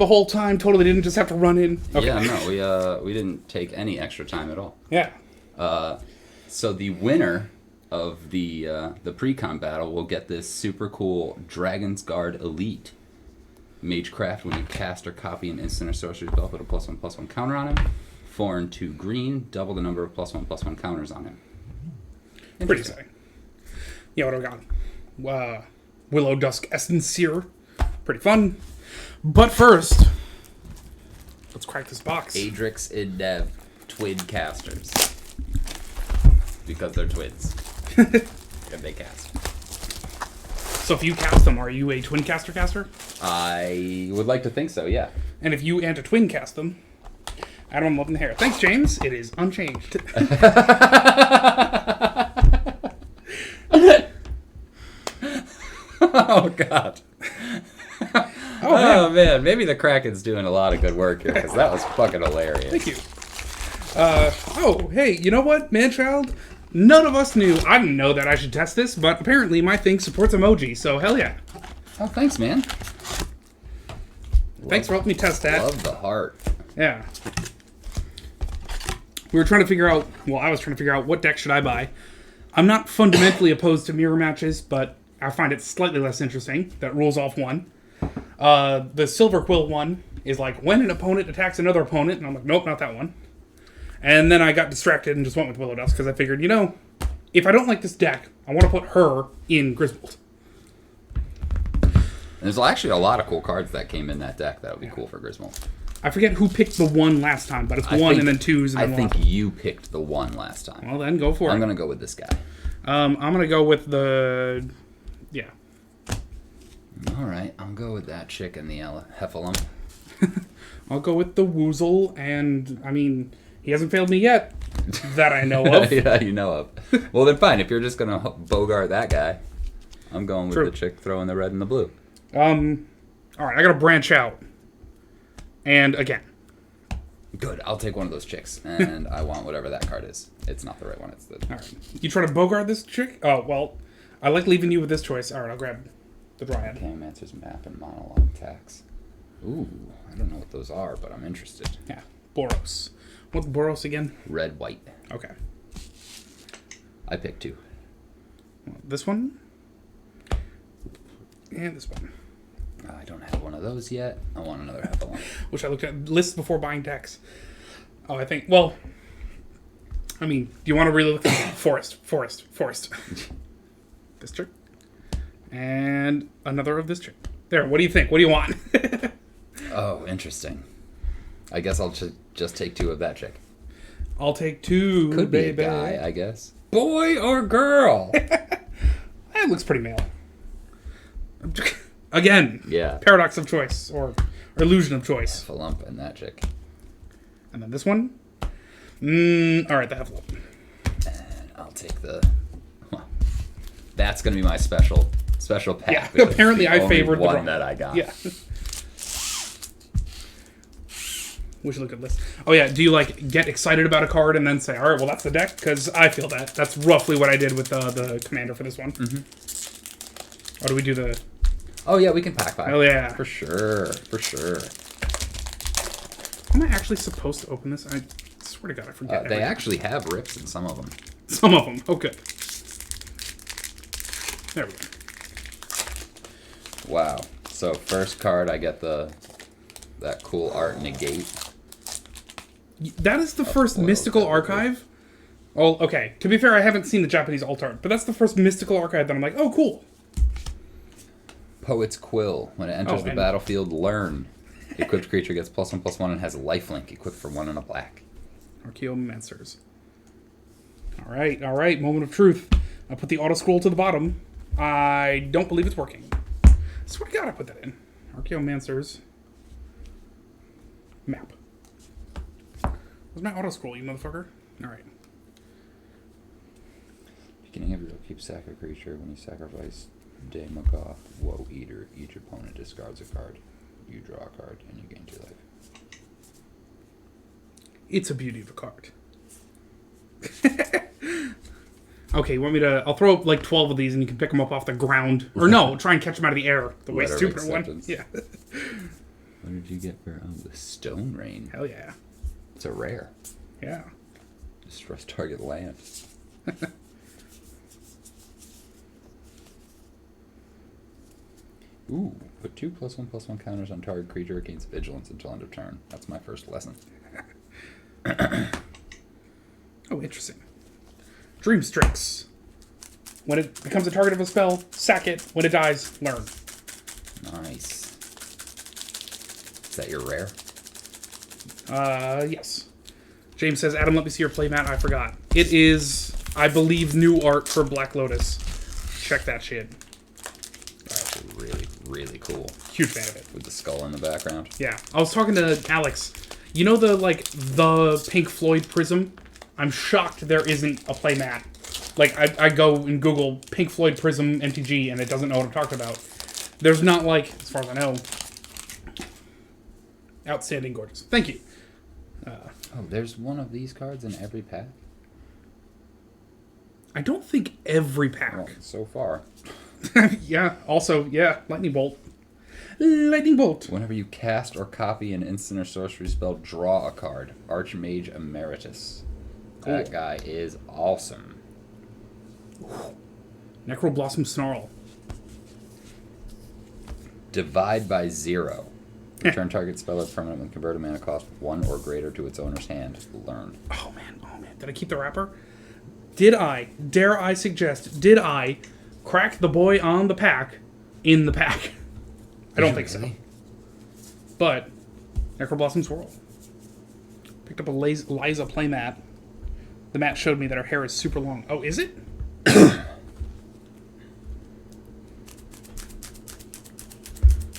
the whole time. Totally didn't just have to run in. Okay. Yeah, no, we didn't take any extra time at all. Yeah. So the winner of the precon battle will get this super cool Dragon's Guard Elite Magecraft. When you cast or copy an instant or sorcery spell, put a +1/+1 counter on him. 4 and 2 green, double the number of +1/+1 counters on him. Pretty exciting. Yeah, what do we got? Willow Dusk Essenseer. Pretty fun. But first, let's crack this box. Adrix Iddev Twid Casters. Because they're twids. And they cast. So if you cast them, are you a twin caster? I would like to think so, yeah. And if you and a twin cast them, I don't love in the hair. Thanks, James. It is unchanged. Oh, God. Oh, man. Maybe the Kraken's doing a lot of good work here, because that was fucking hilarious. Thank you. Hey, you know what, man-child? None of us knew. I didn't know that I should test this, but apparently my thing supports emoji, so hell yeah. Oh, thanks, man. Thanks for helping me test that. Love the heart. Yeah. We were trying to figure out, well, I was trying to figure out what deck should I buy. I'm not fundamentally opposed to mirror matches, but I find it slightly less interesting. That rules off one. The Silver Quill one is like when an opponent attacks another opponent, and I'm like, nope, not that one. And then I got distracted and just went with Willow Dusk because I figured, if I don't like this deck, I want to put her in Griswold. There's actually a lot of cool cards that came in that deck that would be cool for Griswold. I forget who picked the 1 last time, but it's 1 and then 2s and then 1. I think you picked the 1 last time. Well, then go for it. I'm going to go with this guy. I'm going to go with the... Yeah. All right. I'll go with that chick and the Heffalump. I'll go with the Woozle, and, I mean, he hasn't failed me yet that I know of. Yeah, you know of. Well, then fine. If you're just going to bogart that guy, I'm going with the chick throwing the red and the blue. All right. I got to branch out. And again. Good. I'll take one of those chicks, and I want whatever that card is. It's not the right one. It's the... All right. You try to bogart this chick? Oh, well, I like leaving you with this choice. All right, I'll grab the Dryad. Cam-Mancer's Map and Monologue Tax. Ooh, I don't know what those are, but I'm interested. Yeah, Boros. What's Boros again? Red, white. Okay. I picked 2. This one? And this one. I don't have one of those yet. I want another Heffalump. Which I looked at lists before buying decks. Oh, I think, well, I mean, do you want to really look at Forest? This chick. And another of this chick. There, what do you think? What do you want? Oh, interesting. I guess I'll just take 2 of that chick. I'll take 2, Could baby. be a guy, I guess. Boy or girl? That looks pretty male. Again, yeah. Paradox of choice, or illusion of choice. Heffalump and that chick. And then this one. Alright, the Heffalump. And I'll take the... Well, that's going to be my special pack. Yeah, apparently I favored the one that I got. Yeah. We should look at lists. Oh yeah, do you get excited about a card and then say, alright, well that's the deck? Because I feel that. That's roughly what I did with the commander for this one. Mm-hmm. Or do we do the... Oh yeah, we can pack 5. Oh yeah. For sure. Am I actually supposed to open this? I swear to God, I forget. They actually have rips in some of them. Some of them. Oh, good. There we go. Wow. So first card, I get that cool art negate. That is the first mystical archive. Oh, okay. To be fair, I haven't seen the Japanese alt art, but that's the first mystical archive that I'm like, oh, cool. Poet's Quill. When it enters the battlefield, learn. The equipped creature gets +1/+1 and has lifelink equipped for 1 and a black. Archaeomancers. All right. Moment of truth. I put the auto scroll to the bottom. I don't believe it's working. I swear to God, I put that in. Archaeomancers. Map. Where's my auto scroll, you motherfucker? All right. Beginning of your upkeep, sack a creature. When you sacrifice Demagoth, Woe Eater, each opponent discards a card. You draw a card, and you gain 2 life. It's a beauty of a card. Okay, you want me to... I'll throw up 12 of these, and you can pick them up off the ground. Or no, try and catch them out of the air. The way stupid one. Yeah. What did you get for the Stone Rain? Hell yeah. It's a rare. Yeah. Destroys target land. Ooh, put 2+1/+1 counters on target creature, gains vigilance until end of turn. That's my first lesson. Oh, interesting. Dream Strix. When it becomes a target of a spell, sack it. When it dies, learn. Nice. Is that your rare? Yes. James says, Adam, let me see your playmat. I forgot. It is, I believe, new art for Black Lotus. Check that shit. That's really, really cool. Huge fan of it. With the skull in the background. Yeah. I was talking to Alex. You know the Pink Floyd Prism? I'm shocked there isn't a playmat. Like, I go and Google Pink Floyd Prism MTG, and it doesn't know what I'm talking about. There's not, like, as far as I know, outstanding gorgeous. Thank you. Oh, there's one of these cards in every pack? I don't think every pack. Well, so far. Yeah, also, yeah, Lightning Bolt. Lightning Bolt. Whenever you cast or copy an instant or sorcery spell, draw a card. Archmage Emeritus. Cool. That guy is awesome. Necroblossom Snarl. Divide by 0. Return target spell or permanent when converted mana cost 1 or greater to its owner's hand. Learn. Oh man. Did I keep the wrapper? Dare I suggest, did I crack the boy on the pack in the pack? I don't think so. But, Necroblossom Swirl. Picked up a Liza playmat. The mat showed me that her hair is super long. Oh, is it?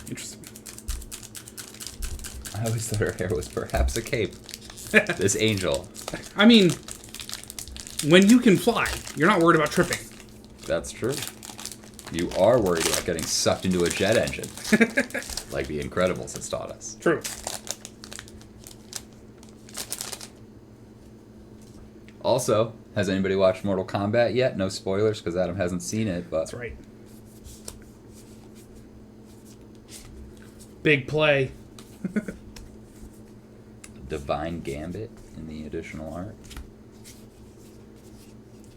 Interesting. I always thought her hair was perhaps a cape. This angel. I mean, when you can fly, you're not worried about tripping. That's true. You are worried about getting sucked into a jet engine. Like The Incredibles has taught us. True. Also, has anybody watched Mortal Kombat yet? No spoilers because Adam hasn't seen it, but That's right. Big play. Divine Gambit in the additional art.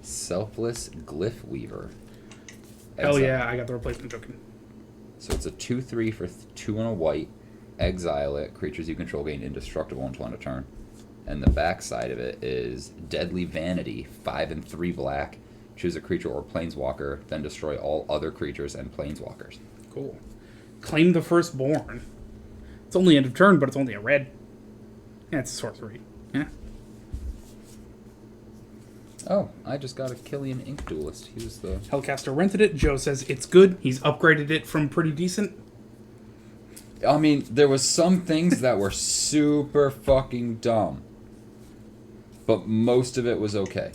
Selfless Glyph Weaver. Hell yeah, I got the replacement token. So it's a 2/3 for 2 and a white. Exile it. Creatures you control gain indestructible until end of turn. And the back side of it is Deadly Vanity, 5 and 3 black. Choose a creature or planeswalker, then destroy all other creatures and planeswalkers. Cool. Claim the Firstborn. It's only end of turn, but it's only a red. Yeah, it's a sorcery. Yeah. Oh, I just got a Killian Ink Duelist. He was the... Hellcaster rented it. Joe says it's good. He's upgraded it from pretty decent. I mean, there was some things that were super fucking dumb. But most of it was okay.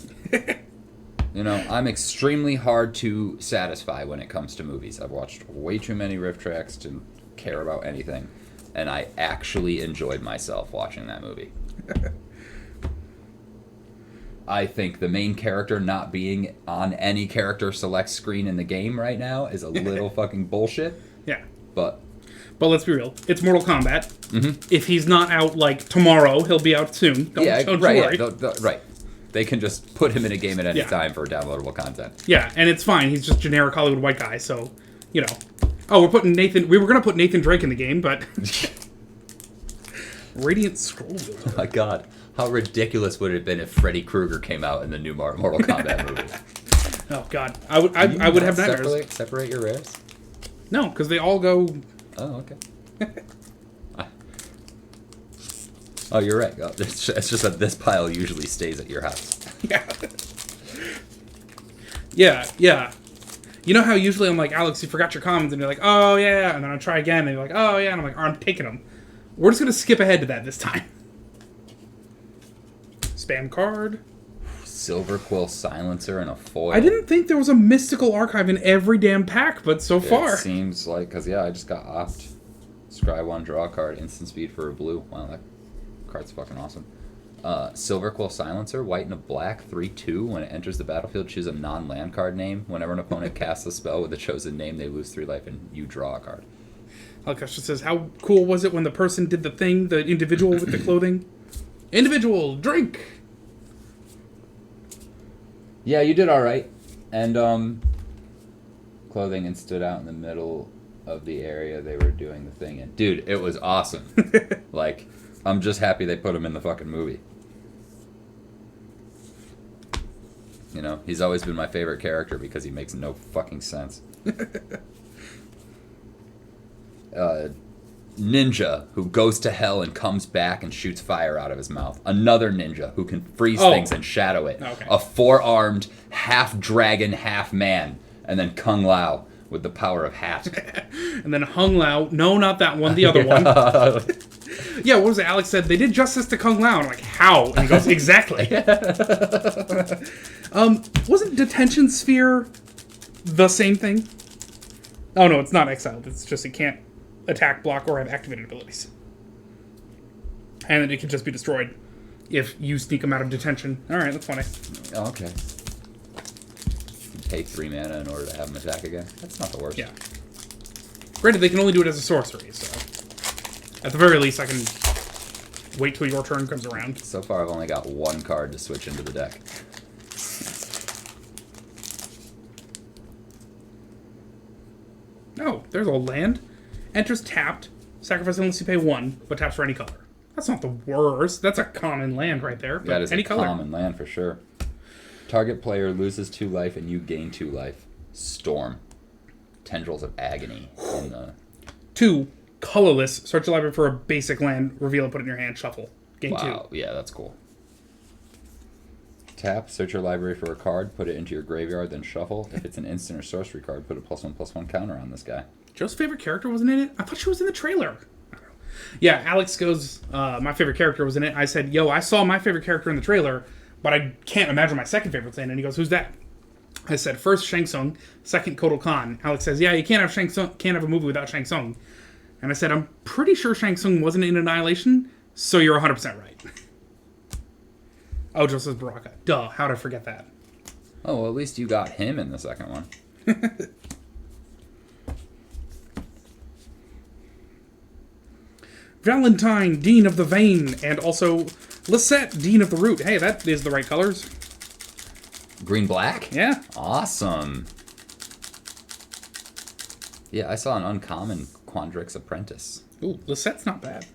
You know, I'm extremely hard to satisfy when it comes to movies. I've watched way too many riff tracks to care about anything. And I actually enjoyed myself watching that movie. I think the main character not being on any character select screen in the game right now is a little fucking bullshit. Yeah. But let's be real. It's Mortal Kombat. Mm-hmm. If he's not out, like, tomorrow, he'll be out soon. Don't worry. Yeah, right. They can just put him in a game at any Yeah. time for downloadable content. Yeah, and it's fine. He's just generic Hollywood white guy, so, you know. Oh, we were going to put Nathan Drake in the game, but... Radiant Scroll Builder. Oh my god. How ridiculous would it have been if Freddy Krueger came out in the new Mortal Kombat movie? Oh, God. I would have nightmares. Separate your rares? No, because they all go... Oh, okay. Oh, you're right. Oh, it's just that this pile usually stays at your house. Yeah. You know how usually I'm like, Alex, you forgot your commons, and you're like, oh, yeah, and then I try again, and you're like, oh, yeah, and I'm like, I'm taking them. We're just going to skip ahead to that this time. Spam card. Silver Quill Silencer and a foil. I didn't think there was a mystical archive in every damn pack, but so far. It seems like, because, yeah, I just got Opt. Scry 1, draw a card, instant speed for a blue. Wow, that card's fucking awesome. Silver Quill Silencer, white and a black, 3/2. When it enters the battlefield, choose a non-land card name. Whenever an opponent casts a spell with a chosen name, they lose 3 life and you draw a card. Alex just says, how cool was it when the person did the thing, the individual with the clothing? Individual, drink! Yeah, you did all right. And, clothing and stood out in the middle of the area they were doing the thing in. Dude, it was awesome. Like, I'm just happy they put him in the fucking movie. You know, he's always been my favorite character because he makes no fucking sense. Ninja who goes to hell and comes back and shoots fire out of his mouth. Another ninja who can freeze things and shadow it. Okay. A 4-armed, half dragon, half man. And then Kung Lao with the power of hat. And then Hung Lao. No, not that one. The other one. Yeah, what was it? Alex said, they did justice to Kung Lao. And I'm like, how? And he goes, exactly. Wasn't Detention Sphere the same thing? Oh, no, it's not exiled. It's just it can't attack, block, or have activated abilities. And then it can just be destroyed if you sneak them out of detention. Alright, that's funny. Oh, okay. Pay 3 mana in order to have him attack again. That's not the worst. Yeah. Granted, they can only do it as a sorcery, so... At the very least, I can wait till your turn comes around. So far, I've only got 1 card to switch into the deck. Oh, there's a land. Enters tapped. Sacrifice unless you pay 1, but taps for any color. That's not the worst. That's a common land right there. But That is any a color. common land for sure. Target player loses 2 life and you gain 2 life. Storm. Tendrils of Agony. In the... 2, colorless. Search your library for a basic land. Reveal it, put it in your hand. Shuffle. Gain 2. Wow, yeah, that's cool. Tap, search your library for a card, put it into your graveyard, then shuffle. If it's an instant or sorcery card, put a +1/+1 counter on this guy. Joe's favorite character wasn't in it? I thought she was in the trailer. I don't know. Yeah, Alex goes, my favorite character was in it. I said, yo, I saw my favorite character in the trailer, but I can't imagine my second favorite's in it. And he goes, who's that? I said, first Shang Tsung, second Kotal Khan. Alex says, yeah, you can't have Shang Tsung, can't have a movie without Shang Tsung. And I said, I'm pretty sure Shang Tsung wasn't in Annihilation, so you're 100% right. Oh, Joe says Baraka. Duh, how'd I forget that? Oh, well, at least you got him in the second one. Valentine, Dean of the Vein, and also Lisette, Dean of the Root. Hey, that is the right colors. Green-black? Yeah. Awesome. Yeah, I saw an uncommon Quandrix Apprentice. Ooh, Lisette's not bad.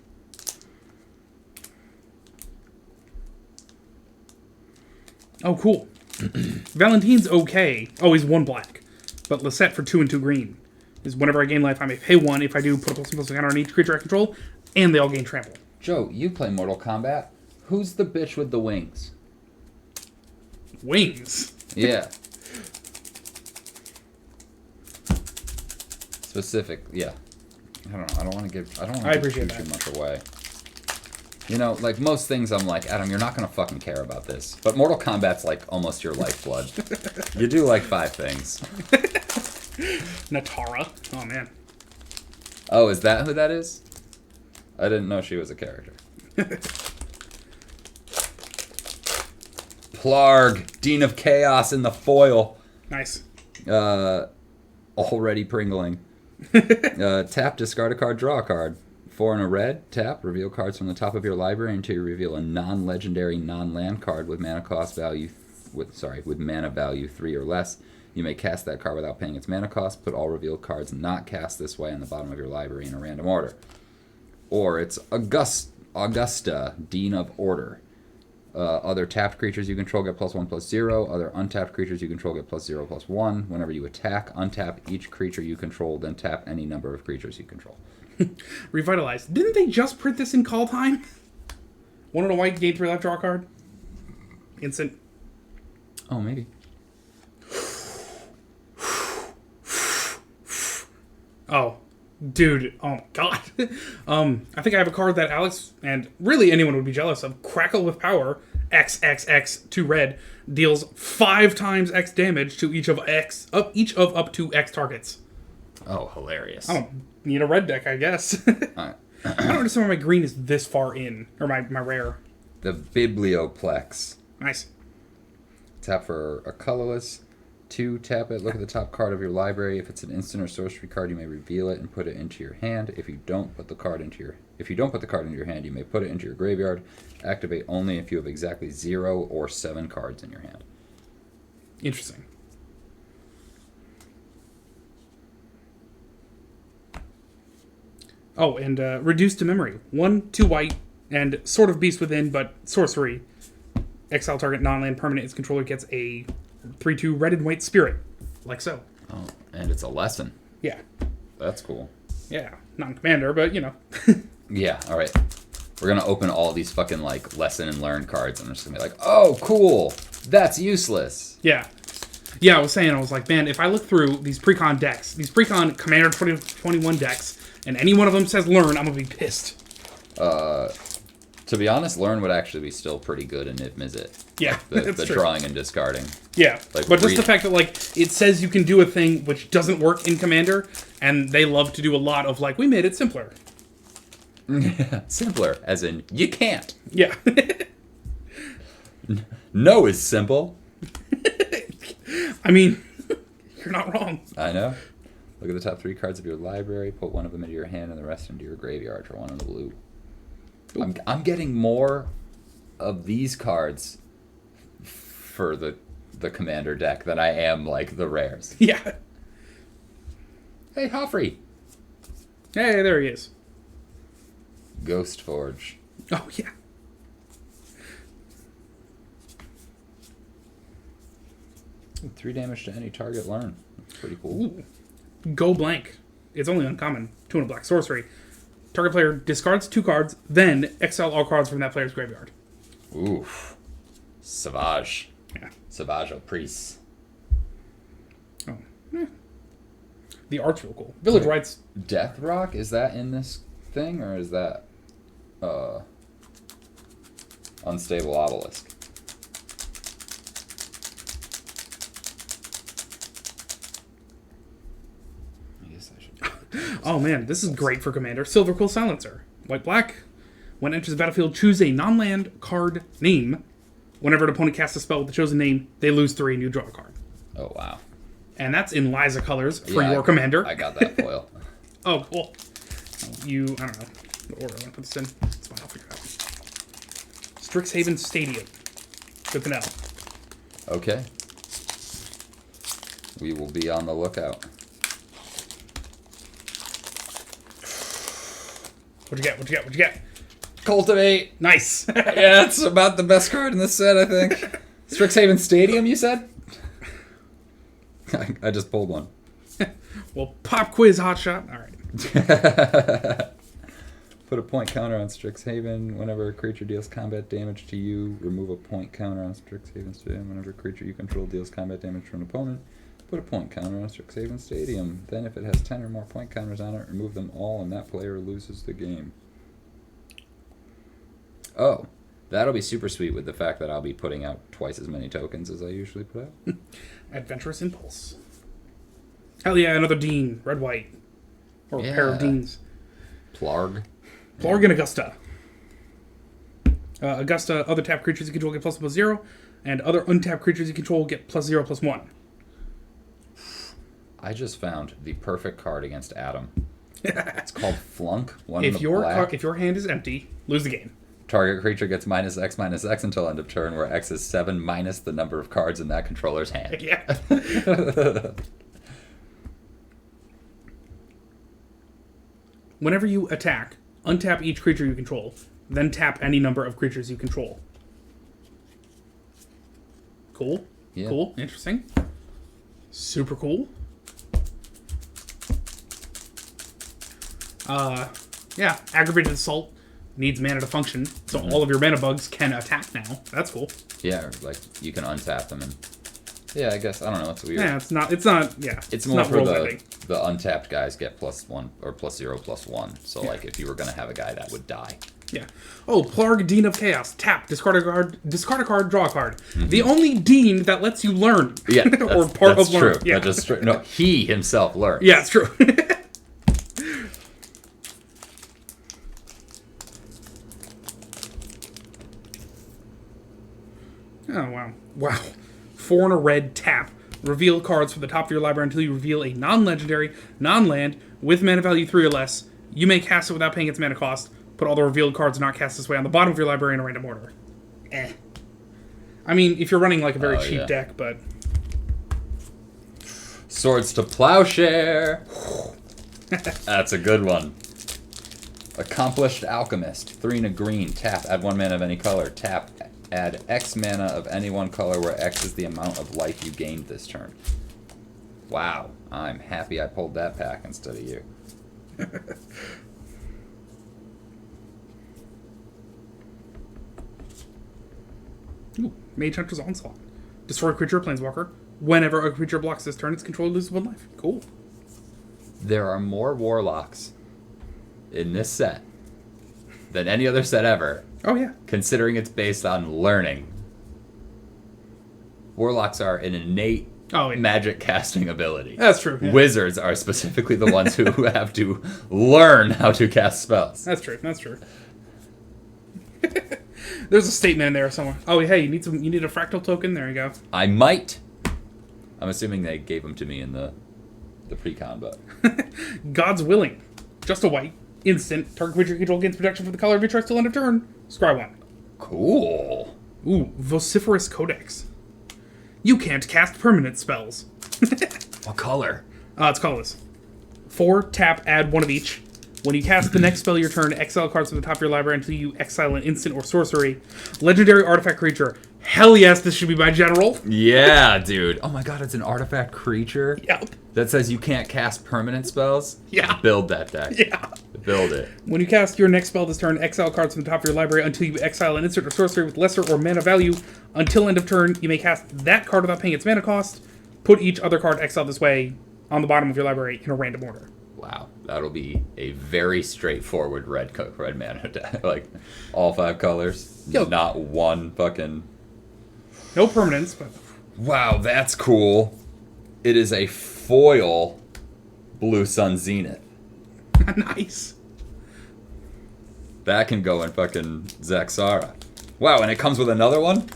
Oh, cool. Valentine's okay. Oh, he's 1 black. But Lisette for 2 and 2 green is whenever I gain life, I may pay 1. If I do, put a +1/+1 counter on each creature I control, and they all gain trample. Joe, you play Mortal Kombat. Who's the bitch with the wings? Wings. Yeah. Specific, yeah. I don't know. I don't want to give too much away. You know, like most things, I'm like, Adam, you're not gonna fucking care about this. But Mortal Kombat's like almost your lifeblood. You do like 5 things. Natara. Oh man. Oh, is that who that is? I didn't know she was a character. Plarg, Dean of Chaos in the foil. Nice. Already pringling. Tap, discard a card, draw a card. 4 and a red, tap, reveal cards from the top of your library until you reveal a non-legendary, non-land card with mana cost value, with mana value 3 or less. You may cast that card without paying its mana cost. Put all revealed cards not cast this way on the bottom of your library in a random order. Or it's Augusta, Dean of Order. Other tapped creatures you control get +1/+0. Other untapped creatures you control get +0/+1. Whenever you attack, untap each creature you control, then tap any number of creatures you control. Revitalized. Didn't they just print this in call time? 1 and a white, gain 3 life, draw a card. Instant. Oh, maybe. Oh, dude. Oh my god. I think I have a card that Alex and really anyone would be jealous of. Crackle with Power. XXX 2 red deals 5 times X damage to each of up to X targets. Oh, hilarious. I don't need a red deck, I guess. I don't understand why my green is this far in, or my rare. The Biblioplex. Nice. Tap for a colorless. 2, tap it, look at the top card of your library. If it's an instant or sorcery card, you may reveal it and put it into your hand. If you don't put the card into your hand, you may put it into your graveyard. Activate only if you have exactly 0 or 7 cards in your hand. Interesting. Oh, and reduced to memory. 1, 2 white, and Sword of Beast Within, but sorcery. Exile target non-land permanent. Its controller gets a 3/2 red and white spirit. Like so. Oh, and it's a lesson. Yeah. That's cool. Yeah. Non-commander, but, you know. Yeah, alright. We're going to open all these fucking, like, lesson and learn cards, and I'm just going to be like, oh, cool. That's useless. Yeah. Yeah, I was like, man, if I look through these precon decks, these precon Commander 2021 decks, and any one of them says learn, I'm going to be pissed. To be honest, learn would actually be still pretty good in Niv Mizzet. Yeah, The true. drawing and discarding. Yeah, Like, but just the fact that, like, it says you can do a thing which doesn't work in Commander, and they love to do a lot of, like, we made it simpler. Simpler, as in, you can't. Yeah. No is simple. I mean, you're not wrong. I know. Look at the top 3 cards of your library, put one of them into your hand and the rest into your graveyard for 1 in the blue. I'm getting more of these cards for the Commander deck than I am, like, the rares. Yeah. Hey, Hoffrey. Hey, there he is. Ghost Forge. Oh, yeah. Ooh, 3 damage to any target learn. That's pretty cool. Ooh. Go blank. It's only uncommon. 2 and a black sorcery. Target player discards 2 cards, then exile all cards from that player's graveyard. Oof. Savage. Yeah. Savage Pris. Oh. The art's real cool. Village Rights. Death Rock, is that in this thing, or is that Unstable Obelisk? I guess I should. Oh man, this is great for Commander. Silver Quill Silencer. White-black. When it enters the battlefield, choose a non-land card name. Whenever an opponent casts a spell with the chosen name, they lose 3 and you draw a card. Oh, wow. And that's in Liza colors for Yeah, your Commander. I got that foil. Oh, cool. I don't know the order I want to put this in. It's fine, I'll figure it out. Strixhaven Stadium. Good to know. Okay. We will be on the lookout. What'd you get? Cultivate! Nice. Yeah, it's about the best card in the set, I think. Strixhaven Stadium, you said? I just pulled one. Well, pop quiz, hotshot. All right. Put a point counter on Strixhaven. Whenever a creature deals combat damage to you, remove a point counter on Strixhaven Stadium. Whenever a creature you control deals combat damage to an opponent, put a point counter on Strixhaven Stadium. Then if it has 10 or more point counters on it, remove them all and that player loses the game. Oh, that'll be super sweet with the fact that I'll be putting out twice as many tokens as I usually put out. Adventurous Impulse. Hell yeah, another Dean. Red-white. Or a pair of Deans. Plarg. Plarg and Augusta. Augusta, other tapped creatures you control get ++0, and other untapped creatures you control get +0/+1. I just found the perfect card against Adam. It's called Flunk. If your hand is empty, lose the game. Target creature gets -X/-X until end of turn, where X is 7 minus the number of cards in that controller's hand. Yeah. Whenever you attack, untap each creature you control, then tap any number of creatures you control. Cool. Yeah. Cool. Interesting. Super cool. Yeah, Aggravated Assault needs mana to function, so all of your mana bugs can attack now. That's cool. Yeah, like you can untap them and yeah, I guess I don't know. It's weird. Yeah, it's not. Yeah, it's more not for world-ending. the untapped guys get +1 or +0/+1. So like if you were gonna have a guy that would die. Yeah. Oh, Plarg, Dean of Chaos. Tap, discard a card, draw a card. Mm-hmm. The only Dean that lets you learn. Yeah, or part of learn. True. Yeah, that's true. No, he himself learns. Yeah, it's true. Oh, wow. Wow. 4 and a red tap. reveal cards from the top of your library until you reveal a non-legendary, non-land, with mana value 3 or less. You may cast it without paying its mana cost. Put all the revealed cards not cast this way on the bottom of your library in a random order. I mean, if you're running like a very cheap deck, but... Swords to Plowshare. That's a good one. Accomplished Alchemist. 3 and a green. Tap. Add 1 mana of any color. Tap. Add X mana of any one color where X is the amount of life you gained this turn. Wow. I'm happy I pulled that pack instead of you. Ooh, Mage Hunter's Onslaught. Destroy a creature or planeswalker. Whenever a creature blocks this turn, its controller loses 1 life. Cool. There are more Warlocks in this set than any other set ever. Oh, yeah. Considering it's based on learning. Warlocks are an innate magic casting ability. That's true. Yeah. Wizards are specifically the ones who have to learn how to cast spells. That's true. That's true. There's a statement in there somewhere. Oh, hey, you need a fractal token? There you go. I might. I'm assuming they gave them to me in the pre-con, but... God's Willing. Just a white. Instant. Target creature you control gains protection for the color of your choice till end of turn. Scry 1. Cool. Ooh, Vociferous Codex. You can't cast permanent spells. What color? It's colorless. 4, tap, add 1 of each. When you cast the next spell of your turn, exile cards from the top of your library until you exile an instant or sorcery. Legendary artifact creature. Hell yes, this should be my general. Yeah, dude. Oh my god, it's an artifact creature? Yep. That says you can't cast permanent spells? Yeah. Build that deck. Yeah. Build it. When you cast your next spell this turn, exile cards from the top of your library until you exile an instant or sorcery with lesser or mana value. Until end of turn, you may cast that card without paying its mana cost. Put each other card exiled this way on the bottom of your library in a random order. Wow, that'll be a very straightforward red mana deck. Like, all 5 colors. Yo. Not one fucking... No permanents, but... Wow, that's cool. It is a foil Blue Sun Zenith. Nice. That can go in fucking Zaxara. Wow, and it comes with another one?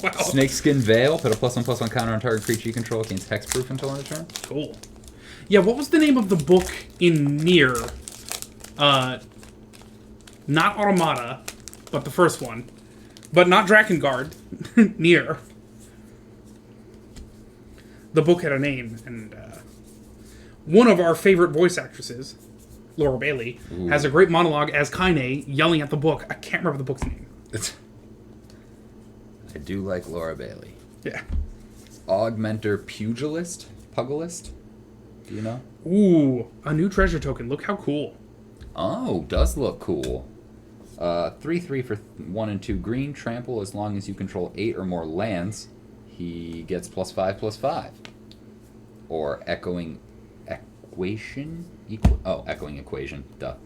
Wow. Snakeskin Veil. Put a +1/+1 counter on target creature you control against hexproof until end of turn. Cool. Yeah, what was the name of the book in Nier? Not Automata, but the first one. But not Drakengard. Nier. The book had a name, and one of our favorite voice actresses, Laura Bailey, has a great monologue as Kaine yelling at the book. I can't remember the book's name. I do like Laura Bailey. Yeah. Augmenter Pugilist? Pugilist? Do you know? Ooh, a new treasure token. Look how cool. Oh, does look cool. 3/3 for 1 and 2 green. Trample as long as you control 8 or more lands. He gets +5/+5. Or Echoing Equation? Echoing Equation. Duh.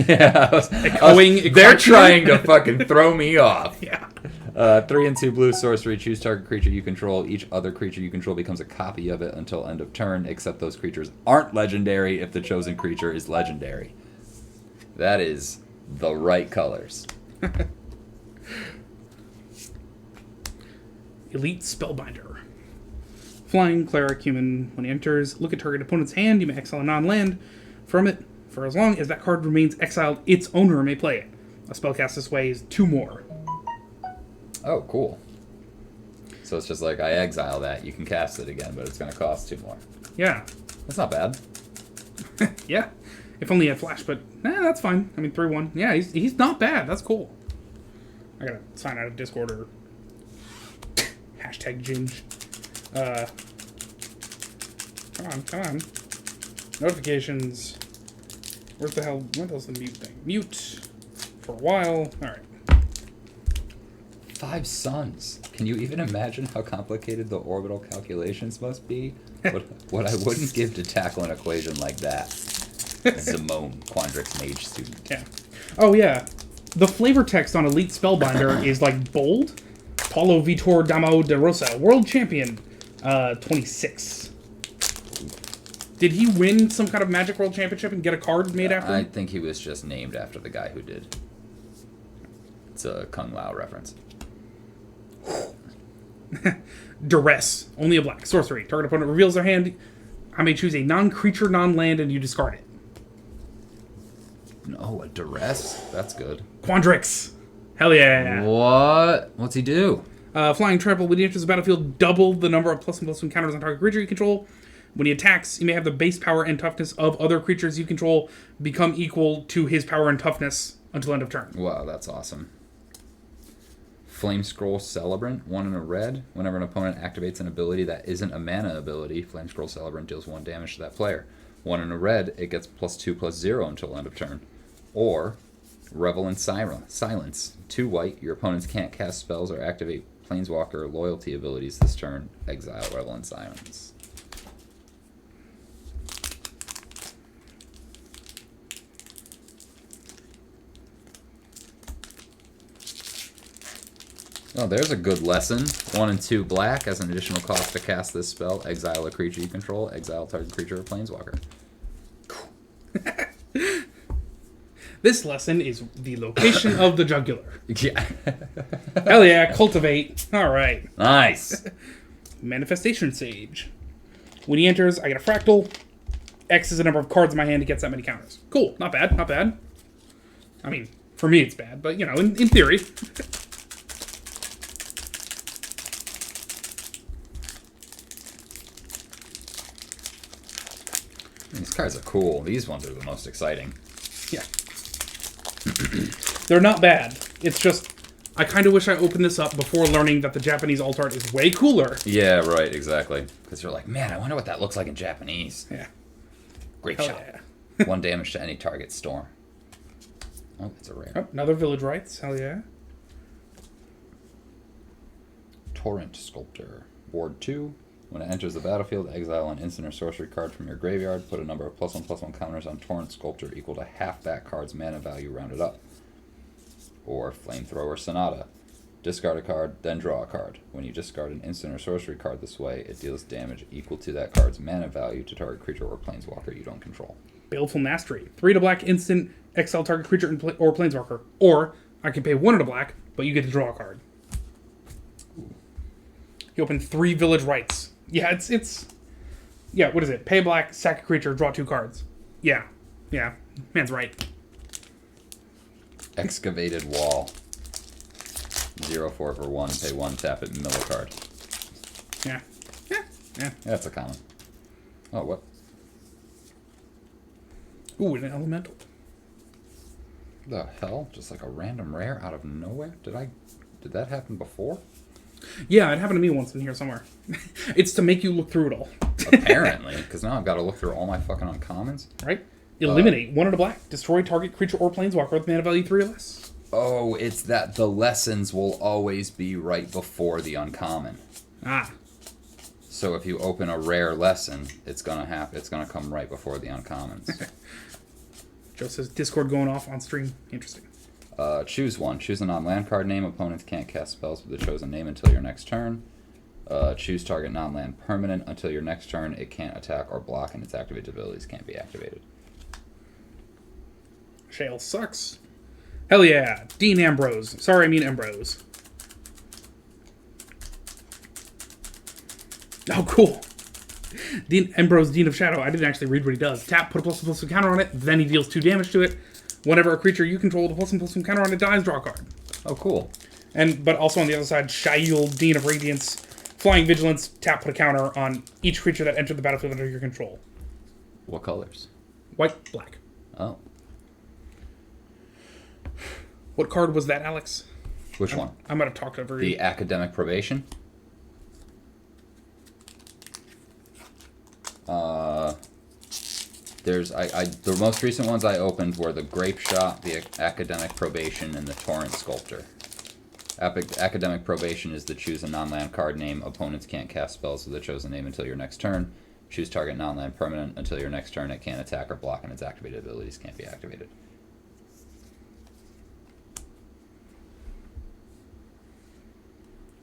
Echoing They're trying to fucking throw me off. Yeah. 3 and 2 blue sorcery. Choose target creature you control. Each other creature you control becomes a copy of it until end of turn, except those creatures aren't legendary if the chosen creature is legendary. That is the right colors. Elite Spellbinder. Flying cleric human. When he enters, look at target opponent's hand. You may exile a non-land from it. For as long as that card remains exiled, its owner may play it. A spell cast this way is 2 more. Oh, cool. So it's just like, I exile that, you can cast it again, but it's going to cost 2 more. Yeah. That's not bad. Yeah. If only he had flash, but that's fine. I mean, 3/1. Yeah, he's not bad. That's cool. I gotta sign out of Discord or hashtag Ginge. Come on. Notifications. What the hell's the mute thing? Mute for a while. Alright. 5 suns. Can you even imagine how complicated the orbital calculations must be? What I wouldn't give to tackle an equation like that. Zimone, Quandrix Mage student. Yeah. Oh, yeah. The flavor text on Elite Spellbinder is, like, bold. Paulo Vitor Damo de Rosa, World Champion, 26. Did he win some kind of Magic World Championship and get a card made after him? I think he was just named after the guy who did. It's a Kung Lao reference. Duress. Only a black. Sorcery. Target opponent reveals their hand. I may choose a non-creature, non-land, and you discard it. Oh, a duress? That's good. Quandrix. Hell yeah. What? What's he do? Flying trample. When he enters the battlefield, double the number of +1/+1 counters on target creature you control. When he attacks, you may have the base power and toughness of other creatures you control become equal to his power and toughness until end of turn. Wow, that's awesome. Flame Scroll Celebrant, 1 and a red. Whenever an opponent activates an ability that isn't a mana ability, Flame Scroll Celebrant deals 1 damage to that player. 1 and a red, it gets +2/+0 until end of turn. Or, Revel in Silence. 2 white, your opponents can't cast spells or activate Planeswalker loyalty abilities this turn. Exile Revel in Silence. Oh, there's a good lesson. 1 and 2 black. As an additional cost to cast this spell, exile a creature you control. Exile target creature or planeswalker. This lesson is the location of the jugular. Yeah. Hell yeah, cultivate. Alright. Nice. Manifestation Sage. When he enters, I get a fractal. X is the number of cards in my hand, he gets that many counters. Cool. Not bad, not bad. I mean, for me it's bad, but, you know, in theory. These cards are cool. These ones are the most exciting. Yeah. They're not bad. It's just, I kind of wish I opened this up before learning that the Japanese alt art is way cooler. Yeah, right, exactly. Because you're like, man, I wonder what that looks like in Japanese. Yeah. Grape Hell Shot. yeah. 1 damage to any target storm. Oh, it's a rare. Oh, another Village Rites. Hell yeah. Torrent Sculptor. Ward 2. When it enters the battlefield, exile an instant or sorcery card from your graveyard. Put a number of +1/+1 counters on Torrent Sculptor equal to half that card's mana value rounded up. Or Flamethrower Sonata. Discard a card, then draw a card. When you discard an instant or sorcery card this way, it deals damage equal to that card's mana value to target creature or planeswalker you don't control. Baleful Mastery. 3 to black, instant, exile target creature or planeswalker. Or, I can pay 1 to black, but you get to draw a card. You open 3 Village Rites. Yeah, it's... Yeah, what is it? Pay black, sack a creature, draw 2 cards. Yeah. Yeah. Man's right. Excavated Wall. 0/4 for 1, pay 1, tap it, mill a card. Yeah. Yeah. Yeah. That's a common. Oh, what? Ooh, an elemental. The hell? Just like a random rare out of nowhere? Did that happen before? Yeah, it happened to me once in here somewhere. It's to make you look through it all. Apparently, because now I've got to look through all my fucking uncommons. Right? Eliminate 1 to black. Destroy target creature or planeswalker with mana value 3 or less. Oh, it's that the lessons will always be right before the uncommon. Ah. So if you open a rare lesson, it's gonna come right before the uncommons. Joe says Discord going off on stream. Interesting. Choose one. Choose a non-land card name. Opponents can't cast spells with the chosen name until your next turn. Choose target non-land permanent. Until your next turn, it can't attack or block, and its activated abilities can't be activated. Shale sucks. Hell yeah. Dean Ambrose. Sorry, I mean Ambrose. Oh, cool. Dean Ambrose, Dean of Shadow. I didn't actually read what he does. Tap, put a +1/+1 counter on it, then he deals 2 damage to it. Whenever a creature you control with a +1/+1 counter on it dies, draw a card. Oh, cool. But also on the other side, Shail, Dean of Radiance, Flying Vigilance, tap, put a counter on each creature that entered the battlefield under your control. What colors? White, black. Oh. What card was that, Alex? Which one? I might have talked over you. The Academic Probation? The most recent ones I opened were the Grape Shot, the Academic Probation, and the Torrent Sculptor. Academic Probation is the choose a non-land card name. Opponents can't cast spells with the chosen name until your next turn. Choose target non-land permanent. Until your next turn, it can't attack or block, and its activated abilities can't be activated.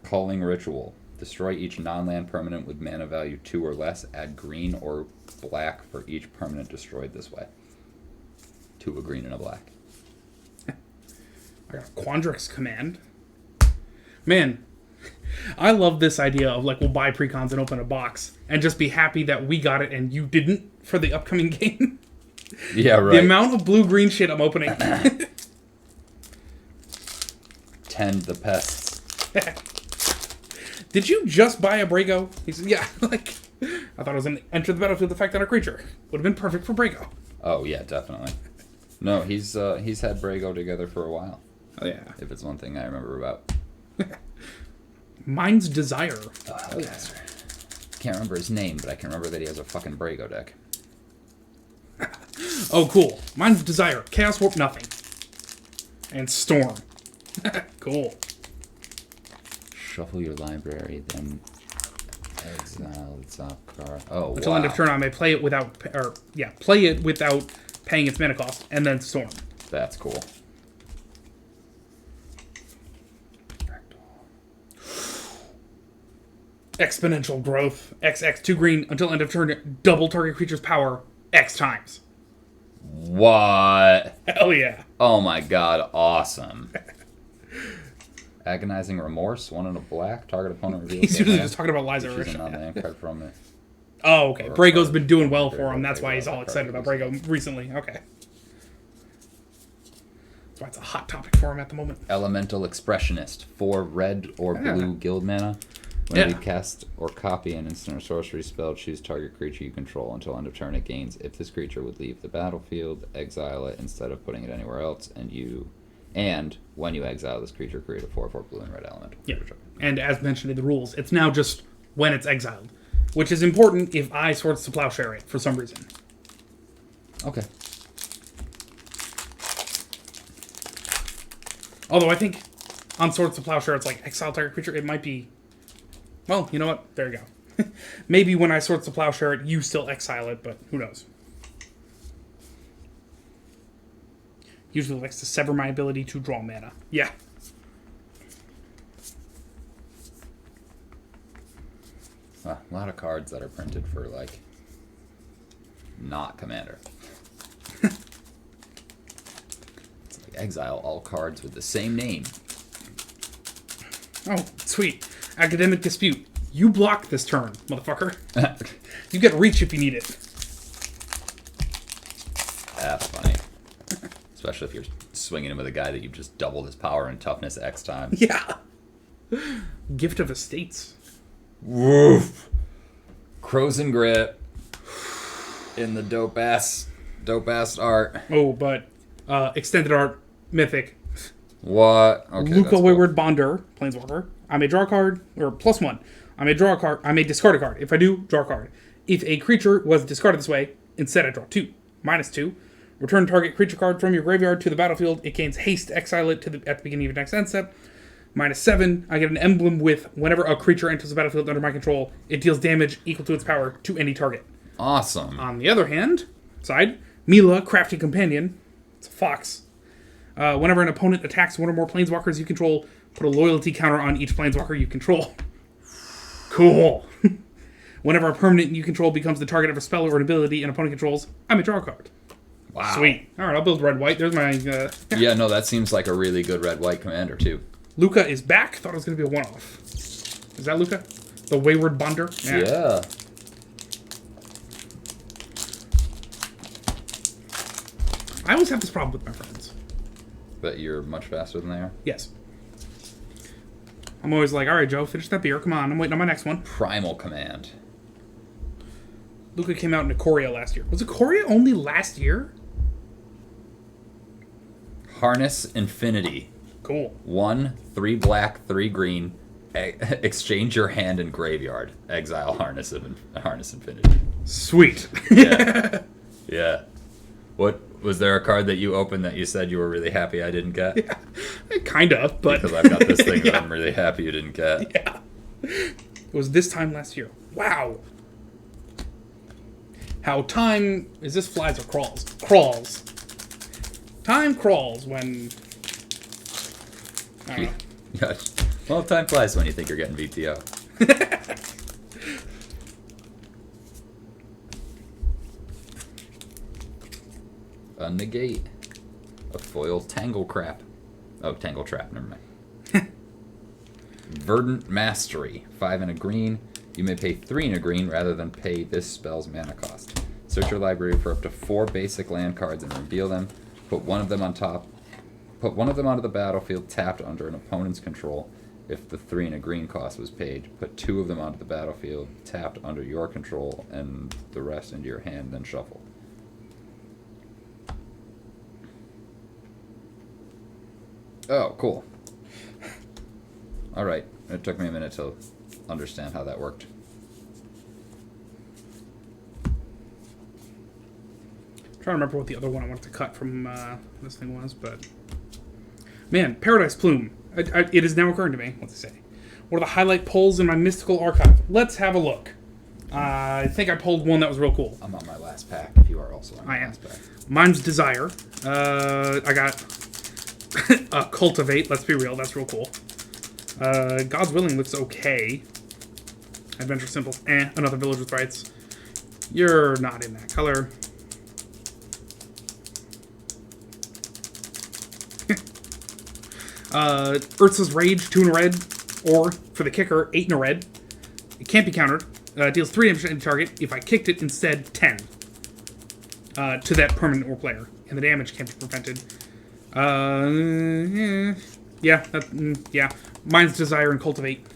Calling Ritual. Destroy each non-land permanent with mana value 2 or less. Add green or black for each permanent destroyed this way. 2 a green and a black. I got a Quandrix command. Man, I love this idea of like we'll buy precons and open a box and just be happy that we got it and you didn't for the upcoming game. Yeah, right. The amount of blue-green shit I'm opening. Tend the pests. Did you just buy a Brago? He said, yeah. Like, I thought it was an enter the battlefield effect on a creature. Would have been perfect for Brago. Oh yeah, definitely. No, he's had Brago together for a while. Oh yeah. If it's one thing I remember about. Mine's Desire. Oh, yes. Can't remember his name, but I can remember that he has a fucking Brago deck. Oh, cool. Mine's Desire. Chaos Warp, nothing. And Storm. Cool. Shuffle your library, then exile the top card. Oh, Until wow. end of turn, I may play it without, play it without paying its mana cost, and then Storm. That's cool. Exponential growth. XX 2 green until end of turn. Double target creature's power X times. What? Hell yeah. Oh my god, awesome. Agonizing Remorse, 1 and a black. Target opponent reveals. He's their usually hand. just talking about Liza Choose Risha. another name card from it. Oh, okay. Or Brago's card. been doing well There for you him. go, That's there why you he's go. all That excited card about Brago recently. Okay. That's why it's a hot topic for him at the moment. Elemental Expressionist, 4 red or Yeah. blue guild mana. When Yeah. you cast or copy an instant or sorcery spell, choose target creature you control until end of turn it gains. If this creature would leave the battlefield, exile it instead of putting it anywhere else, and when you exile this creature, create a 4/4 blue and red elemental. Yeah. And as mentioned in the rules, it's now just when it's exiled, which is important if I Swords to Plowshare it for some reason. Okay. Although I think on Swords to Plowshare, it's like exile target creature. It might be. Well, you know what? There you go. Maybe when I Swords to Plowshare it, you still exile it, but who knows? Usually likes to sever my ability to draw mana. Yeah. A lot of cards that are printed for, like, not commander. It's like exile all cards with the same name. Oh, sweet. Academic Dispute. You block this turn, motherfucker. You get reach if you need it. That's funny. Especially if you're swinging him with a guy that you've just doubled his power and toughness X times. Yeah. Gift of Estates. Woof. Crows and Grit in the dope ass art. Oh, but extended art, mythic. What? Okay, Luca that's cool. Wayward Bonder, Planeswalker. I may draw a card, or +1. I may draw a card. I may discard a card. If I do, draw a card. If a creature was discarded this way, instead I draw 2. -2. Return target creature card from your graveyard to the battlefield. It gains haste. Exile it at the beginning of your next end step. -7. I get an emblem with whenever a creature enters the battlefield under my control, it deals damage equal to its power to any target. Awesome. On the other hand, Mila, Crafty Companion. It's a fox. Whenever an opponent attacks one or more planeswalkers you control, put a loyalty counter on each planeswalker you control. Cool. Whenever a permanent you control becomes the target of a spell or an ability an opponent controls, I may draw a card. Wow. Sweet. All right, I'll build red-white. There's my... Yeah, no, that seems like a really good red-white commander, too. Luca is back. Thought it was going to be a one-off. Is that Luca? The Wayward Bonder? Yeah. I always have this problem with my friends. But you're much faster than they are. Yes. I'm always like, all right, Joe, finish that beer. Come on, I'm waiting on my next one. Primal Command. Luca came out in Ikoria last year. Was Ikoria only last year? Harness Infinity. Cool. 1, 3 black, 3 green. Exchange your hand and graveyard. Exile Harness Infinity. Sweet. Yeah. Yeah. What was there a card that you opened that you said you were really happy I didn't get? Yeah, kind of, but... Because I've got this thing that Yeah. I'm really happy you didn't get. Yeah. It was this time last year. Wow. How time... Is this flies or crawls? Crawls. Time crawls when... I don't know. Gosh. Well, time flies when you think you're getting VTO. A negate. A foil Tangle Crap. Oh, Tangle Trap, never mind. Verdant Mastery. 5 and a green. You may pay 3 and a green rather than pay this spell's mana cost. Search your library for up to 4 basic land cards and reveal them. Put one of them on top. Put one of them onto the battlefield tapped under an opponent's control if the 3 and a green cost was paid. Put 2 of them onto the battlefield tapped under your control and the rest into your hand, then shuffle. Oh, cool. Alright, it took me a minute to understand how that worked. I'm trying to remember what the other one I wanted to cut from this thing was, but... Man, Paradise Plume. It is now occurring to me. What's it say? What are the highlight pulls in my Mystical Archive? Let's have a look. I think I pulled one that was real cool. I'm on my last pack, if you are also on I your am. last pack. Mine's Desire. I got Cultivate. Let's be real. That's real cool. God's Willing looks okay. Adventure Symbols. Another Village with Rights. You're not in that color. Urza's Rage, 2 in a red, or, for the kicker, 8 in a red. It can't be countered. Deals 3 damage to any target. If I kicked it, instead, 10. To that permanent or player. And the damage can't be prevented. Yeah. Mine's Desire and Cultivate.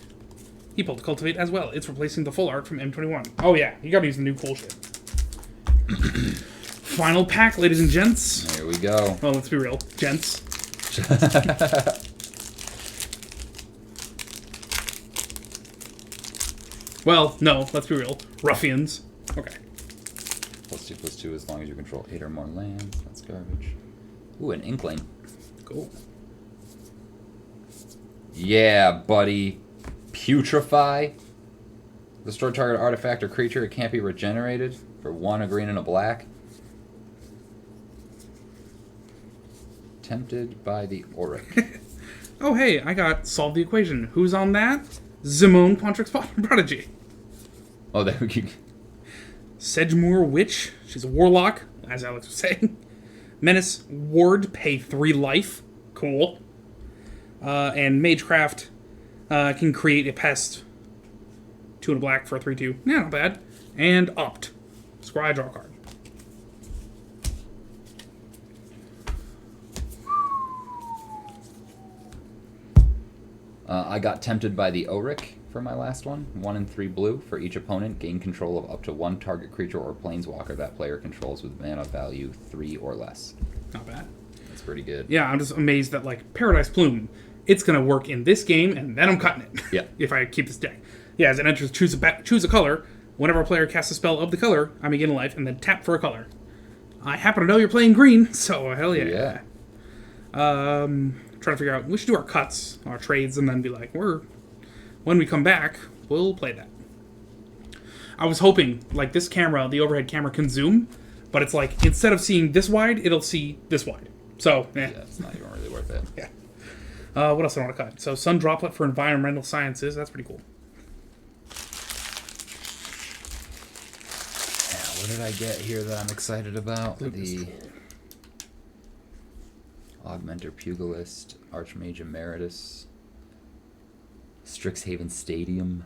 He pulled Cultivate as well. It's replacing the full art from M21. Oh yeah, you gotta use the new cool shit. Final pack, ladies and gents. Here we go. Well, let's be real. Gents. Well, no, let's be real. Ruffians. Okay. +2/+2 as long as you control 8 or more lands. That's garbage. Ooh, an Inkling. Cool. Yeah, buddy. Putrefy. Destroy target artifact or creature. It can't be regenerated. For 1, a green and a black. Tempted by the Auric. Oh, hey, I got Solve the Equation. Who's on that? Zimone Pontrix Prodigy. Oh, there we go. Sedgemoor Witch. She's a warlock, as Alex was saying. Menace Ward, pay 3 life. Cool. And Magecraft can create a pest. 2 and a black for a 3/2. Yeah, not bad. And Opt. Scry, draw a card. I got Tempted by the Auric for my last one. 1 and 3 blue. For each opponent, gain control of up to 1 target creature or planeswalker that player controls with mana value 3 or less. Not bad. That's pretty good. Yeah, I'm just amazed that, like, Paradise Plume, it's going to work in this game, and then I'm cutting it. Yeah. If I keep this deck. Yeah, as it enters, choose a color. Whenever a player casts a spell of the color, I may gain a life, and then tap for a color. I happen to know you're playing green, so hell yeah. Trying to figure out, we should do our cuts, our trades, and then be like, when we come back, we'll play that. I was hoping, like, this camera, the overhead camera can zoom, but it's like, instead of seeing this wide, it'll see this wide. So, Yeah, it's not even really worth it. Yeah. What else do I want to cut? So, Sun Droplet for Environmental Sciences. That's pretty cool. Yeah, what did I get here that I'm excited about? The Augmenter Pugilist, Archmage Emeritus, Strixhaven Stadium.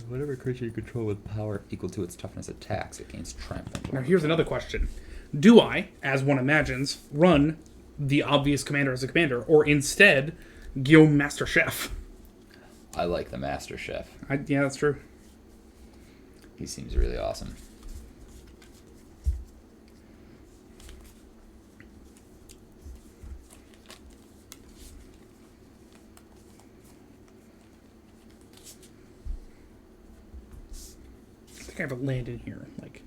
Whatever creature you control with power equal to its toughness attacks, it gains triumph. Now, here's another question. Do I, as one imagines, run the obvious commander as a commander, or instead, Guillaume Master Chef? I like the Master Chef. Yeah, that's true. He seems really awesome. I think I have a land in here, like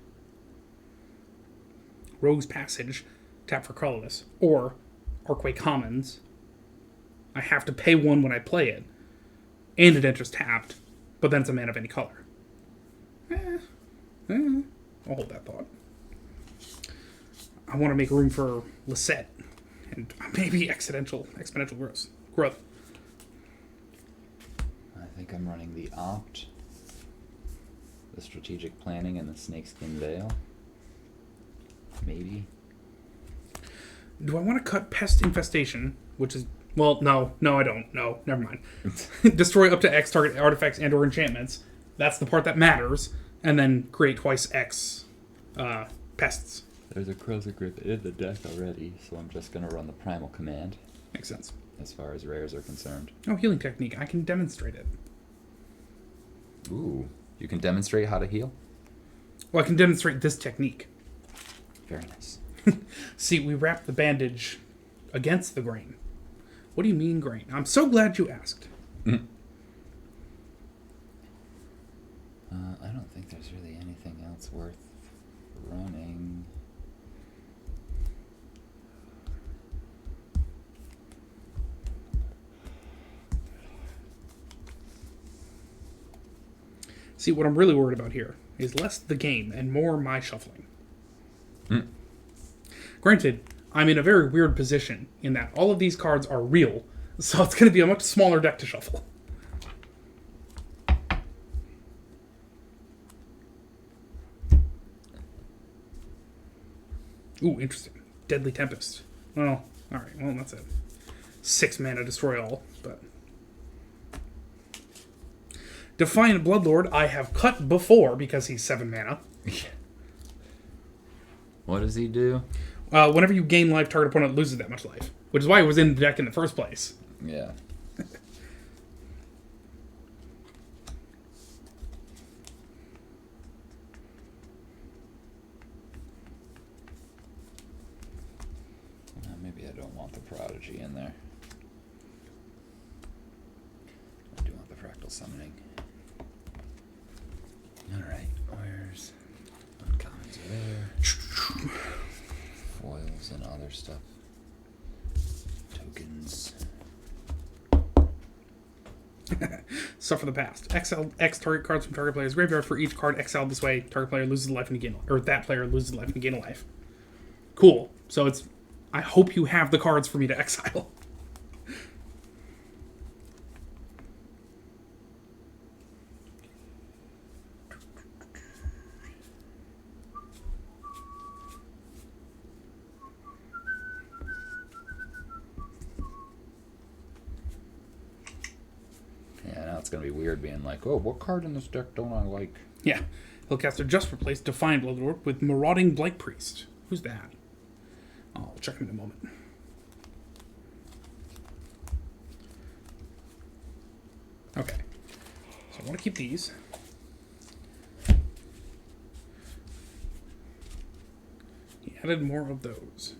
Rogue's Passage, tap for colorless, or Archway Commons. I have to pay 1 when I play it, and it enters tapped, but then it's a mana of any color. I'll hold that thought. I want to make room for Lisette, and maybe exponential growth. I think I'm running the Opt, the Strategic Planning, and the Snakeskin Veil. Maybe. Do I want to cut Pest Infestation, which is Well, no, I don't. No, never mind. Destroy up to X target artifacts and/or enchantments. That's the part that matters. And then create twice X pests. There's a Crow's Grip in the deck already, so I'm just going to run the Primal Command. Makes sense. As far as rares are concerned. Oh, healing technique. I can demonstrate it. Ooh. You can demonstrate how to heal? Well, I can demonstrate this technique. Very nice. See, we wrap the bandage against the grain. What do you mean, grain? I'm so glad you asked. I don't think there's really anything else worth running. See, what I'm really worried about here is less the game and more my shuffling. Granted, I'm in a very weird position in that all of these cards are real, so it's going to be a much smaller deck to shuffle. Ooh, interesting. Deadly Tempest. Well, alright, well, that's it. 6 mana, destroy all, but... Defiant Bloodlord, I have cut before because he's 7 mana. What does he do? Whenever you gain life, target opponent loses that much life. Which is why it was in the deck in the first place. Yeah. Maybe I don't want the Prodigy in there. I do want the Fractal Summoning. Alright, where's uncommons are there? Foils and other stuff. Tokens. Stuff for the past. Exile X target cards from target player's graveyard. For each card exiled this way, target player loses life and you gain life. Or that player loses life and you gain a life. Cool. So it's... I hope you have the cards for me to exile. Yeah, now it's going to be weird being like, oh, what card in this deck don't I like? Yeah. He'll cast a just replace Defiant Bloodlord with Marauding Blight Priest. Who's that? I'll check him in a moment. Okay. So I want to keep these. He added more of those.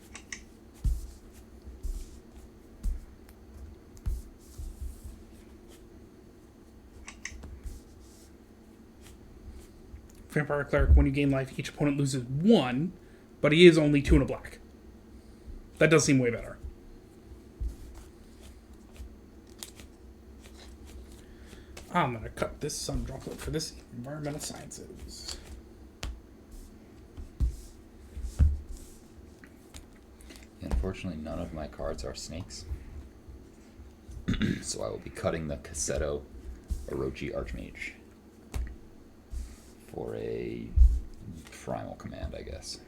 Vampire Cleric, when you gain life, each opponent loses 1, but he is only 2 and a black. That does seem way better. I'm going to cut this sun droplet for this environmental sciences. Unfortunately, none of my cards are snakes. So I will be cutting the Cassetto Orochi Archmage for a primal command, I guess.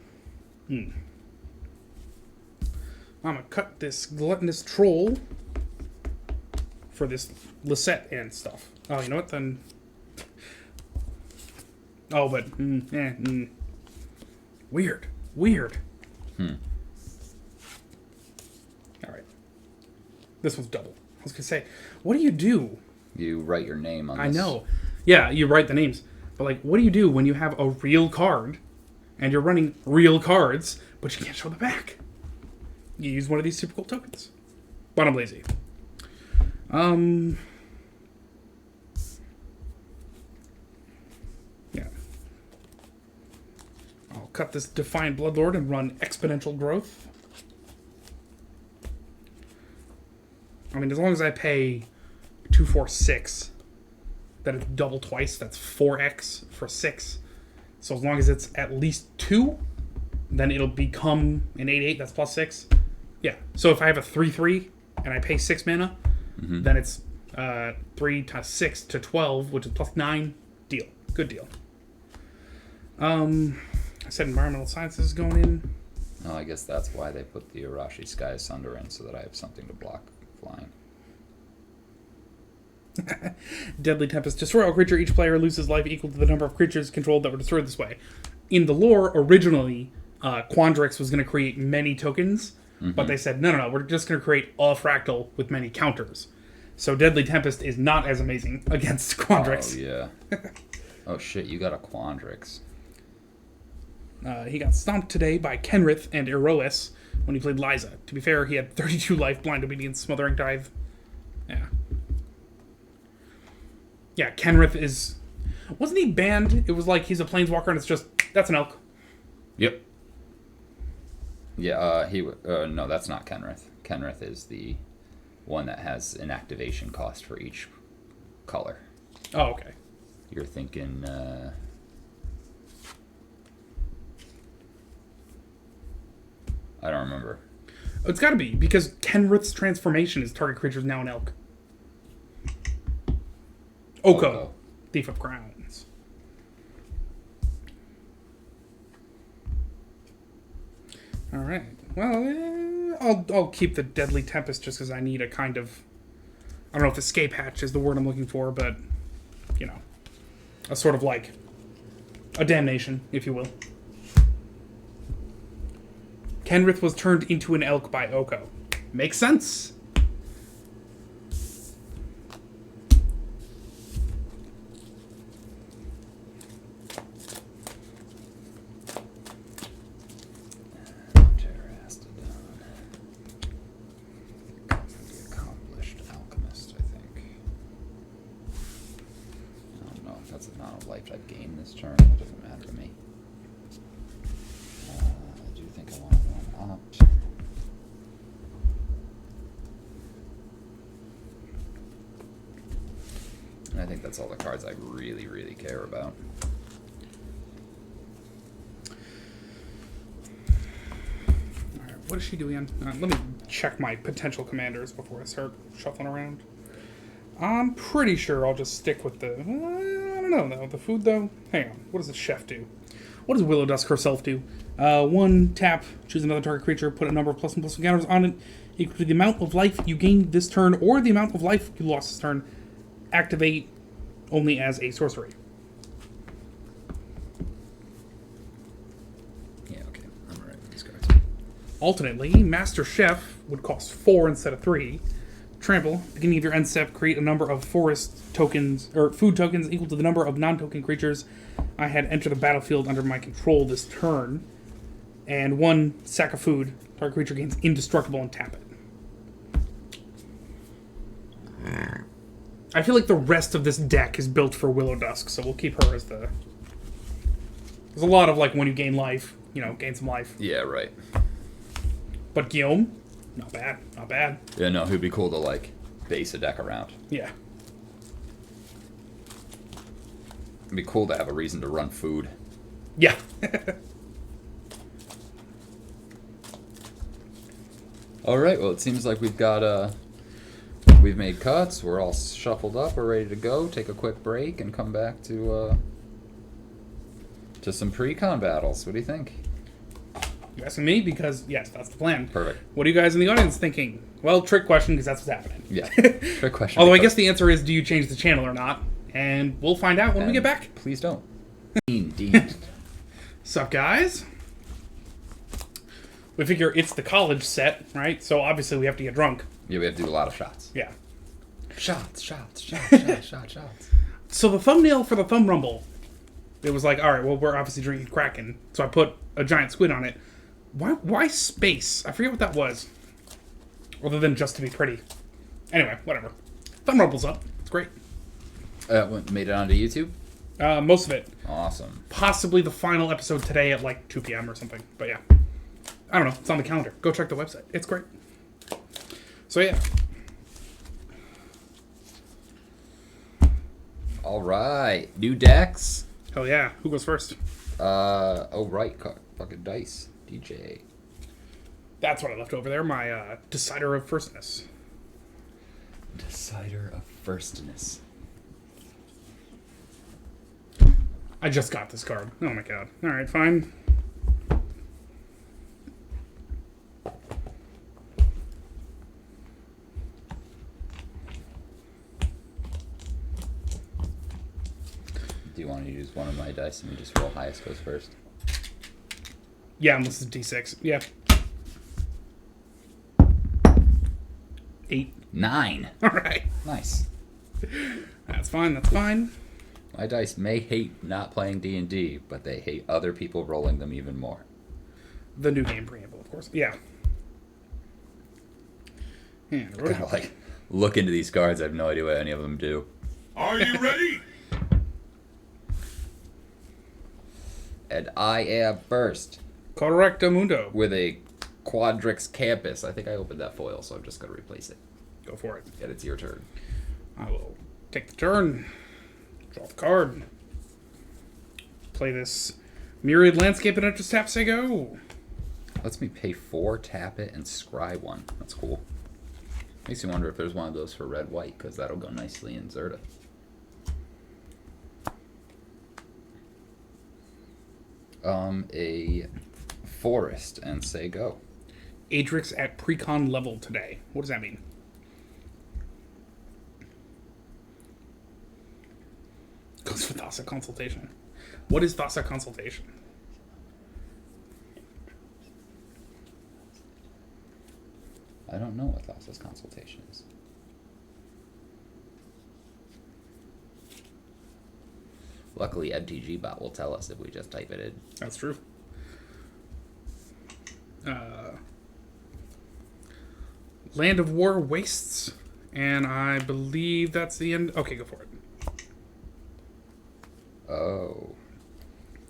I'm going to cut this Gluttonous Troll for this Lisette and stuff. Oh, you know what, then... Oh, but... Weird. Alright. This one's double. I was going to say, what do you do? You write your name on this. I know. Yeah, you write the names. But, like, what do you do when you have a real card and you're running real cards, but you can't show the back? You use one of these super cool tokens. But I'm lazy. Yeah. I'll cut this Defiant Bloodlord and run Exponential Growth. I mean, as long as I pay 2, 4, 6, then it's double twice. That's 4x for 6. So as long as it's at least 2, then it'll become an 8/8. That's plus 6. Yeah. So if I have a 3/3 and I pay 6 mana, then it's 3 to 6 to 12, which is plus 9. Deal. Good deal. I said environmental sciences is going in. Oh, I guess that's why they put the Arashi Sky Asunder in, so that I have something to block flying. Deadly Tempest. Destroy all creature. Each player loses life equal to the number of creatures controlled that were destroyed this way. In the lore, originally, Quandrix was going to create many tokens, but they said, no, we're just going to create a fractal with many counters. So Deadly Tempest is not as amazing against Quandrix. Oh, yeah. Oh, shit, you got a Quandrix. He got stomped today by Kenrith and Erois when he played Liza. To be fair, he had 32 life, Blind Obedience, Smothering Dive. Yeah. Yeah, Kenrith is... Wasn't he banned? It was like he's a planeswalker and it's just... That's an elk. Yep. Yeah, no, that's not Kenrith. Kenrith is the one that has an activation cost for each color. Oh, okay. You're thinking, I don't remember. It's gotta be, because Kenrith's transformation is target creature is now an elk. Oko. Thief of Crowns. Alright. Well, I'll keep the Deadly Tempest just because I need a kind of... I don't know if escape hatch is the word I'm looking for, but, you know, a sort of like a damnation, if you will. Kenrith was turned into an elk by Oko. Makes sense. I've gained this turn. It doesn't matter to me. I do think I want one up. And I think that's all the cards I really, really care about. Alright, what is she doing? Let me check my potential commanders before I start shuffling around. I'm pretty sure I'll just stick with the... I don't know, though. The food, though? Hang on. What does the chef do? What does Willow Dusk herself do? 1 tap, choose another target creature, put a number of plus and plus counters on it, equal to the amount of life you gained this turn, or the amount of life you lost this turn. Activate only as a sorcery. Yeah, okay. I'm alright with these cards. Alternately, Master Chef would cost 4 instead of 3. Trample. Beginning of your end step, create a number of forest tokens, or food tokens equal to the number of non-token creatures I had enter the battlefield under my control this turn. And 1 sack of food. Target creature gains indestructible and tap it. I feel like the rest of this deck is built for Willow Dusk, so we'll keep her as the... There's a lot of, like, when you gain life, you know, gain some life. Yeah, right. But Guillaume, not bad, not bad. Yeah, no, it'd be cool to, like, base a deck around. Yeah. It'd be cool to have a reason to run food. Yeah. Alright, well, it seems like we've got, we've made cuts, we're all shuffled up, we're ready to go, take a quick break, and come back to some pre-con battles. What do you think? You asking me? Because, yes, that's the plan. Perfect. What are you guys in the audience thinking? Well, trick question, because that's what's happening. Yeah, trick question. Although I guess the answer is, do you change the channel or not? And we'll find out when we get back. Please don't. Indeed. Sup, guys? We figure it's the college set, right? So obviously we have to get drunk. Yeah, we have to do a lot of shots. Yeah. Shots. Shots. So the thumbnail for the Thumb Rumble, it was like, all right, well, we're obviously drinking Kraken. So I put a giant squid on it. Why space? I forget what that was. Other than just to be pretty. Anyway, whatever. Thumb Rumble's up. It's great. Made it onto YouTube? Most of it. Awesome. Possibly the final episode today at like 2 p.m. or something. But yeah. I don't know. It's on the calendar. Go check the website. It's great. So yeah. All right. New decks. Hell yeah. Who goes first? Oh, right. Fucking dice. DJ. That's what I left over there. My Decider of Firstness. Decider of Firstness. I just got this card. Oh my god. Alright, fine. want to use one of my dice and we just roll highest goes first? Yeah, unless it's D6. Yeah. 8. 9. All right. Nice. That's fine. That's fine. My dice may hate not playing D&D, but they hate other people rolling them even more. The new game preamble, of course. Yeah. And I gotta, like, look into these cards. I have no idea what any of them do. Are you ready? And I am first Correcto mundo. with a Quadrix Campus. I think I opened that foil, so I'm just going to replace it. Go for it. And it's your turn. I will take the turn. Draw the card. Play this Myriad Landscape and just tap, say go. Lets me pay 4, tap it, and scry 1. That's cool. Makes me wonder if there's one of those for red-white, because that'll go nicely in Zerta. A forest, and say go. Adrix at precon level today. What does that mean? Goes for Thassa Consultation. What is Thassa Consultation? I don't know what Thassa's consultation is. Luckily, MTGBot will tell us if we just type it in. That's true. Land of War Wastes. And I believe that's the end. Okay, go for it. Oh.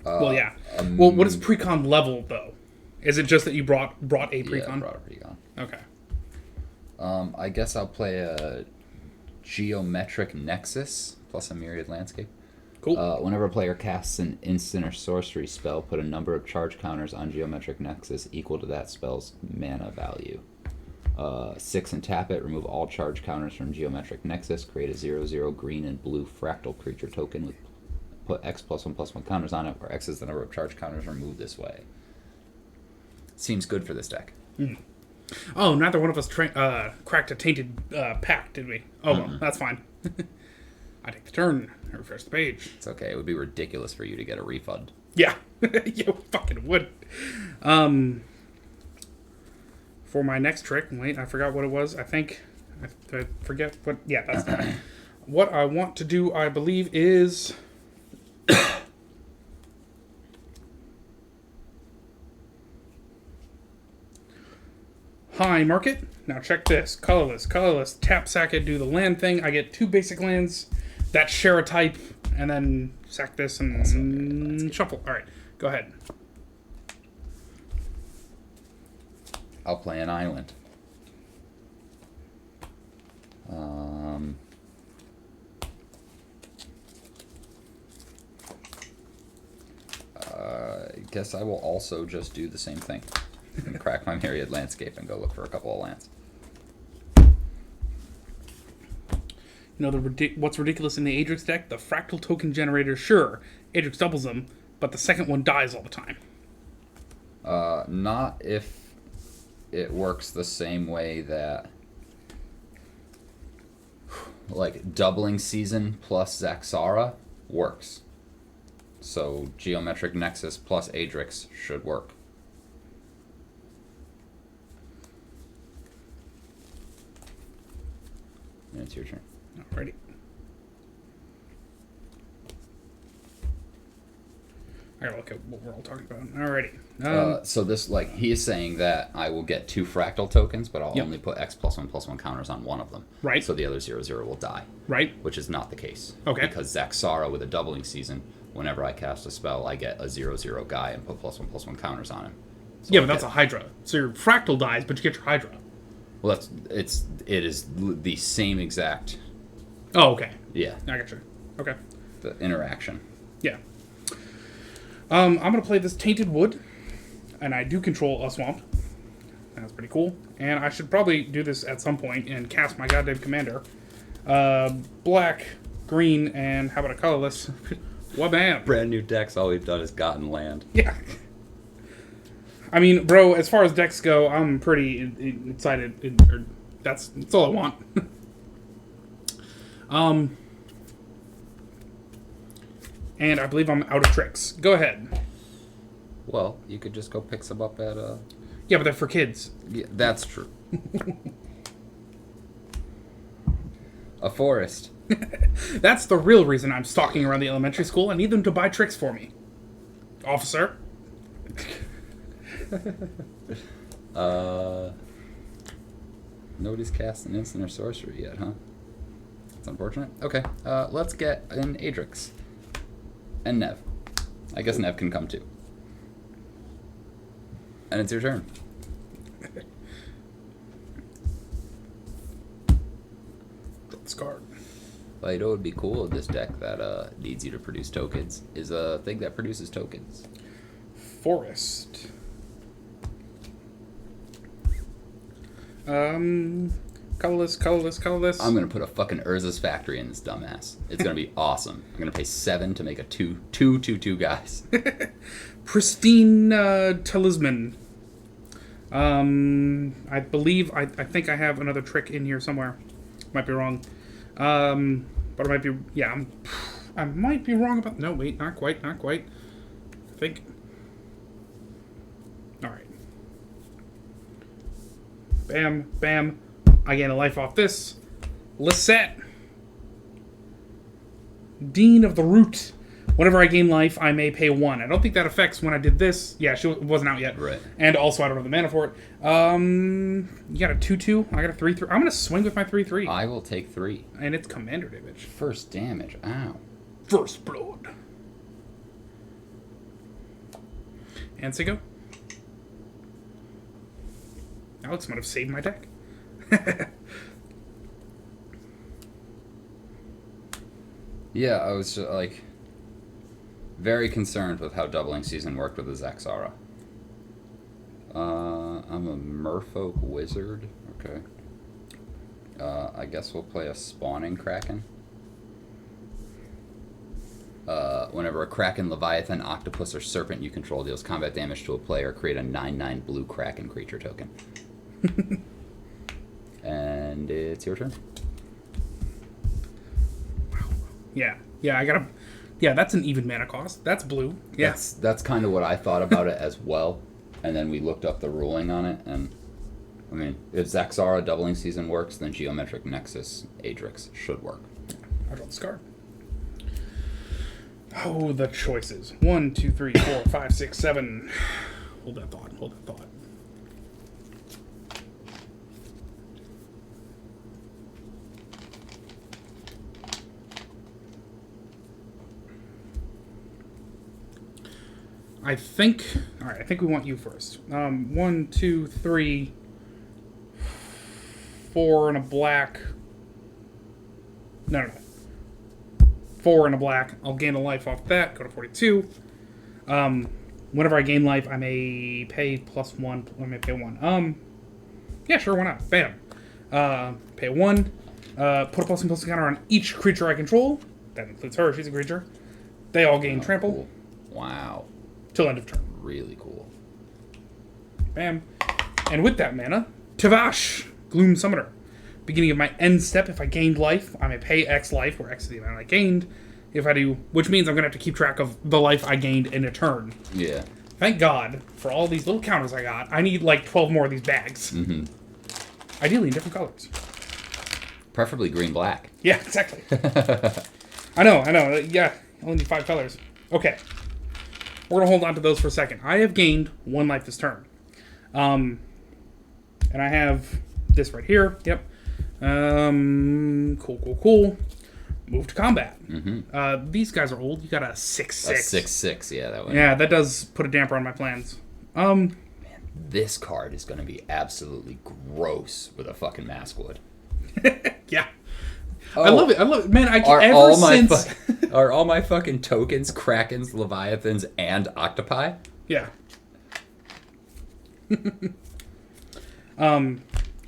Well, yeah. Well, what is precon level, though? Is it just that you brought a precon? Yeah, I brought a precon. Okay. I guess I'll play a Geometric Nexus plus a Myriad Landscape. Cool. Whenever a player casts an instant or sorcery spell, put a number of charge counters on Geometric Nexus equal to that spell's mana value. 6 and tap it, remove all charge counters from Geometric Nexus, create a 0/0 green and blue fractal creature token with put X +1/+1 counters on it, where X is the number of charge counters removed this way. Seems good for this deck. Oh, neither one of us cracked a tainted pack, did we? Oh, well, that's fine. I take the turn. I refresh the page. It's okay. It would be ridiculous for you to get a refund. Yeah. You fucking would. For my next trick, wait, I forgot what it was. I think, I forget what, yeah, that's what I want to do, I believe, is high market. Now check this. Colorless, tap, sack it, do the land thing. I get 2 basic lands that share a type, and then sack this and shuffle. All right, go ahead. I'll play an island. I guess I will also just do the same thing. And crack my Myriad Landscape and go look for a couple of lands. You know what's ridiculous in the Adrix deck? The fractal token generator, sure, Adrix doubles them, but the second one dies all the time. Not if it works the same way that, like, doubling season plus Zaxara works. So Geometric Nexus plus Adrix should work. And it's your turn. Alrighty. I gotta look at what we're all talking about. Alrighty. So this, like, he is saying that I will get 2 fractal tokens, but I'll Yep. only put X +1/+1 counters on one of them. Right. So the other 0/0 will die. Right. Which is not the case. Okay. Because Zaxara with a doubling season, whenever I cast a spell, I get a 0/0 guy and put +1/+1 counters on him. So Yeah, I but that's get- a Hydra. So your fractal dies, but you get your Hydra. Well, it is the same exact, Oh, okay. yeah, I got you. Okay. the interaction. Yeah. I'm gonna play this Tainted Wood, and I do control a swamp. That's pretty cool. And I should probably do this at some point and cast my goddamn commander. Black, green, and how about a colorless? Wabam! Brand new decks, all we've done is gotten land. Yeah. I mean, bro, as far as decks go, I'm pretty excited. That's all I want. And I believe I'm out of tricks. Go ahead. Well, you could just go pick some up at Yeah, but they're for kids. Yeah, that's true. A forest. That's the real reason I'm stalking around the elementary school. I need them to buy tricks for me. Officer? Nobody's cast an instant or sorcery yet, huh? That's unfortunate. Okay, let's get an Adrix. And Nev. I guess Nev can come too. And it's your turn. Drop this card. Well, you know what would be cool with this deck that needs you to produce tokens is a thing that produces tokens. Forest. Colorless, colorless, colorless. I'm gonna put a fucking Urza's Factory in this dumbass. It's gonna be awesome. I'm gonna pay 7 to make a 2/2/2/2 guys. Pristine Talisman. I believe, I think I have another trick in here somewhere. Might be wrong. But I might be, yeah, I might be wrong about, no, wait, not quite. I think. Alright. Bam, bam. I gain a life off this. Lisette. Dean of the Root. Whenever I gain life, I may pay 1. I don't think that affects when I did this. Yeah, she wasn't out yet. Right. And also, I don't have the mana for it. You got a 2/2. I got a 3/3. I'm going to swing with my 3/3. I will take 3. And it's commander damage. First damage. Ow. First blood. And Sigo. Alex might have saved my deck. Yeah, I was just, like, very concerned with how doubling season worked with the Zaxara. I'm a Merfolk Wizard. Okay. I guess we'll play a Spawning Kraken. Whenever a Kraken, Leviathan, Octopus, or Serpent you control deals combat damage to a player, create a 9/9 blue Kraken creature token. And it's your turn. Yeah, I gotta. Yeah, that's an even mana cost. That's blue. Yeah. That's kind of what I thought about it as well. And then we looked up the ruling on it, and I mean, if Zaxara doubling season works, then Geometric Nexus Adrix should work. I draw this card. Oh, the choices. 1, 2, 3, 4, 5, 6, 7. Hold that thought. I think. All right. I think we want you first. 1, 2, 3, 4 and a black. No. 4 and a black. I'll gain a life off that. Go to 42. Whenever I gain life, I may pay +1. I may pay 1. Yeah, sure. Why not? Bam. Pay 1. Put a +1/+1 counter on each creature I control. That includes her. She's a creature. They all gain trample. Cool. Wow. Till end of turn. Really cool. Bam. And with that mana, Tavash, Gloom Summoner. Beginning of my end step, if I gained life, I may pay X life, where X is the amount I gained. If I do, which means I'm going to have to keep track of the life I gained in a turn. Yeah. Thank God for all these little counters I got. I need like 12 more of these bags. Mm-hmm. Ideally in different colors. Preferably green-black. Yeah, exactly. I know. Yeah, only need 5 colors. Okay. We're going to hold on to those for a second. I have gained 1 life this turn. And I have this right here. Yep. Cool. Move to combat. Mm-hmm. These guys are old. You got a 6/6. A 6/6, yeah, that one. Yeah, that does put a damper on my plans. Man, this card is going to be absolutely gross with a fucking Maskwood. Yeah. Oh, I love it. Man, are all my fucking tokens Krakens, Leviathans, and Octopi? Yeah.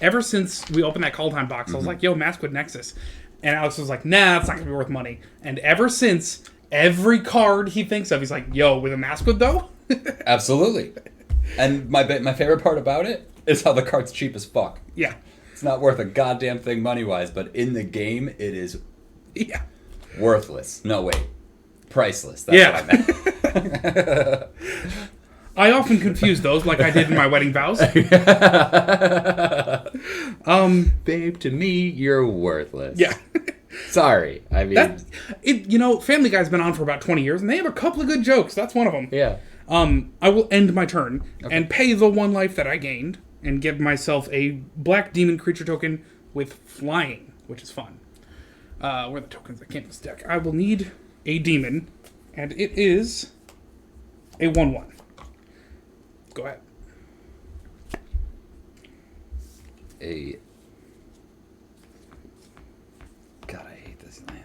Ever since we opened that Call Time box, I was like, yo, Maskwood Nexus. And Alex was like, nah, it's not going to be worth money. And ever since, every card he thinks of, he's like, yo, with a Maskwood, though? Absolutely. And my favorite part about it is how the card's cheap as fuck. Yeah. It's not worth a goddamn thing money-wise, but in the game, it is Yeah. worthless. No, wait. Priceless. That's what I meant. I often confuse those, like I did in my wedding vows. Babe, to me, you're worthless. Yeah. Sorry. I mean... Family Guy's been on for about 20 years, and they have a couple of good jokes. That's one of them. Yeah. I will end my turn and pay the 1 life that I gained and give myself a black demon creature token with flying, which is fun. Where are the tokens? I can't this deck. I will need a demon, and it is a 1/1. Go ahead. God, I hate this land.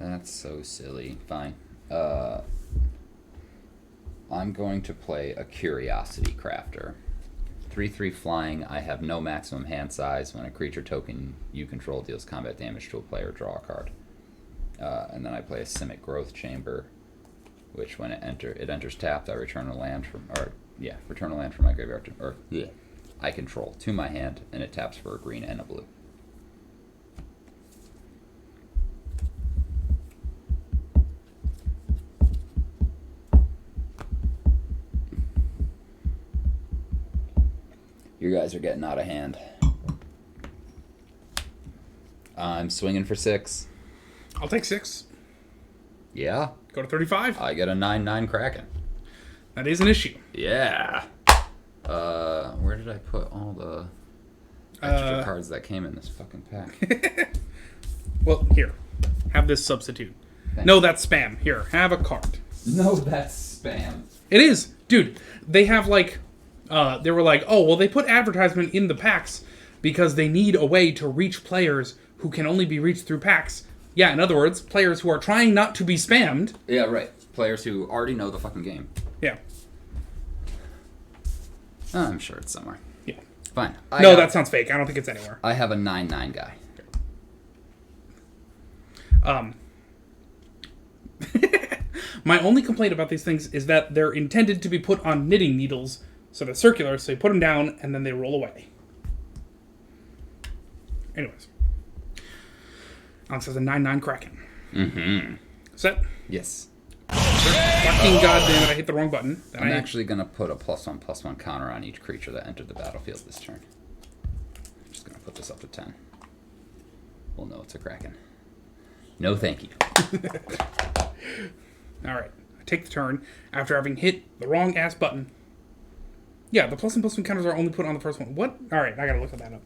That's so silly. Fine. I'm going to play a Curiosity Crafter. 3/3 flying. I have no maximum hand size. When a creature token you control deals combat damage to a player, draw a card. And then I play a Simic Growth Chamber, which when it enters tapped, I return a land from my graveyard I control to my hand, and it taps for a green and a blue. You guys are getting out of hand. I'm swinging for 6. I'll take 6. Yeah. Go to 35. I get a 9/9 Kraken. That is an issue. Yeah. Where did I put all the extra cards that came in this fucking pack? Well, here. Have this substitute. Thanks. No, that's spam. Here, have a card. No, that's spam. It is. Dude, they have like... they were like, oh, well, they put advertisement in the packs because they need a way to reach players who can only be reached through packs. Yeah, in other words, players who are trying not to be spammed. Yeah, right. Players who already know the fucking game. Yeah. I'm sure it's somewhere. Yeah. Fine. That sounds fake. I don't think it's anywhere. I have a 9/9 guy. My only complaint about these things is that they're intended to be put on knitting needles, so they're circular, so you put them down, and then they roll away. Anyways. Alex has a 9/9 Kraken. Mm-hmm. Set? Yes. Fucking goddamn it, I hit the wrong button. I'm actually going to put a +1/+1 counter on each creature that entered the battlefield this turn. I'm just going to put this up to 10. We'll know it's a Kraken. No thank you. Alright. I take the turn after having hit the wrong ass button. Yeah, the +1/+1 counters are only put on the first one. What? Alright, I gotta look at that up.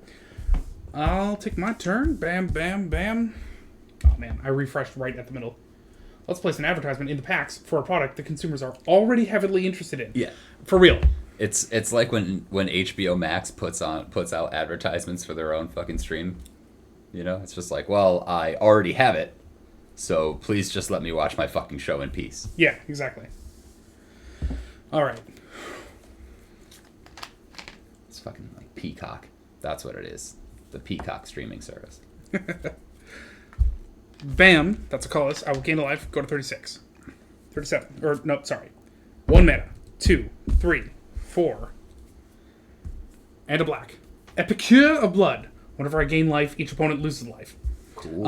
I'll take my turn. Bam, bam, bam. Oh man, I refreshed right at the middle. Let's place an advertisement in the packs for a product the consumers are already heavily interested in. Yeah. For real. It's like when HBO Max puts out advertisements for their own fucking stream. You know, it's just like, well, I already have it, so please just let me watch my fucking show in peace. Yeah, exactly. Alright. It's fucking like Peacock. That's what it is. The Peacock streaming service. Bam. That's a colorless. I will gain a life. Go to 36. 37. Or, no, sorry. 1 mana. 2, 3, 4. And a black. Epicure of Blood. Whenever I gain life, each opponent loses life. Cool.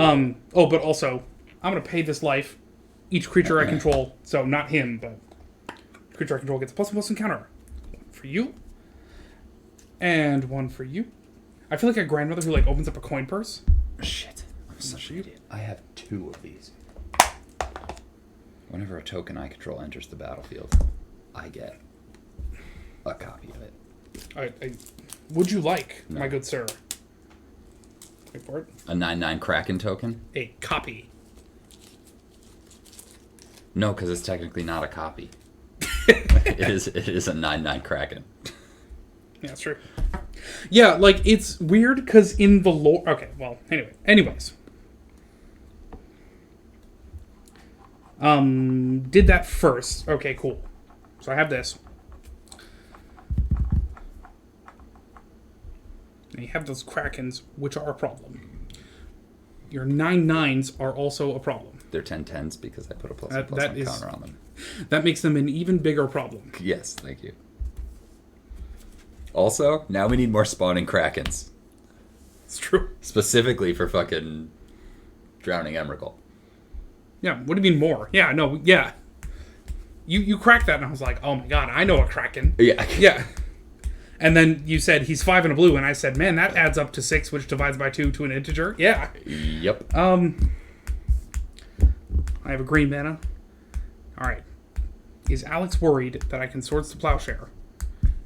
But also, I'm going to pay this life. Each creature I control, so not him, but creature I control gets a +1/+1 counter. 1 for you. And 1 for you. I feel like a grandmother who, like, opens up a coin purse. Shit. I'm such an idiot. I have 2 of these. Whenever a token I control enters the battlefield, I get a copy of it. Would you like, No. my good sir? Wait for it. A 9/9 Kraken token? A copy. No, because it's technically not a copy. It is a 9/9 Kraken. Yeah, that's true. Yeah, like, it's weird because in the lore... Okay, well, anyways. Did that first. Okay, cool. So I have this. And you have those Krakens, which are a problem. Your 9/9s are also a problem. They're 10/10s because I put a plus That- one that is- counter on them. That makes them an even bigger problem. Yes, thank you. Also, now we need more spawning Krakens. It's true. Specifically for fucking Drowning Emrakul. Yeah, what do you mean more? Yeah, no, yeah. You cracked that, and I was like, oh my god, I know a Kraken. Yeah. Yeah. And then you said he's 5 and a blue, and I said, man, that adds up to 6, which divides by 2 to an integer. Yeah. Yep. I have a green mana. All right. Is Alex worried that I can Swords to Plowshare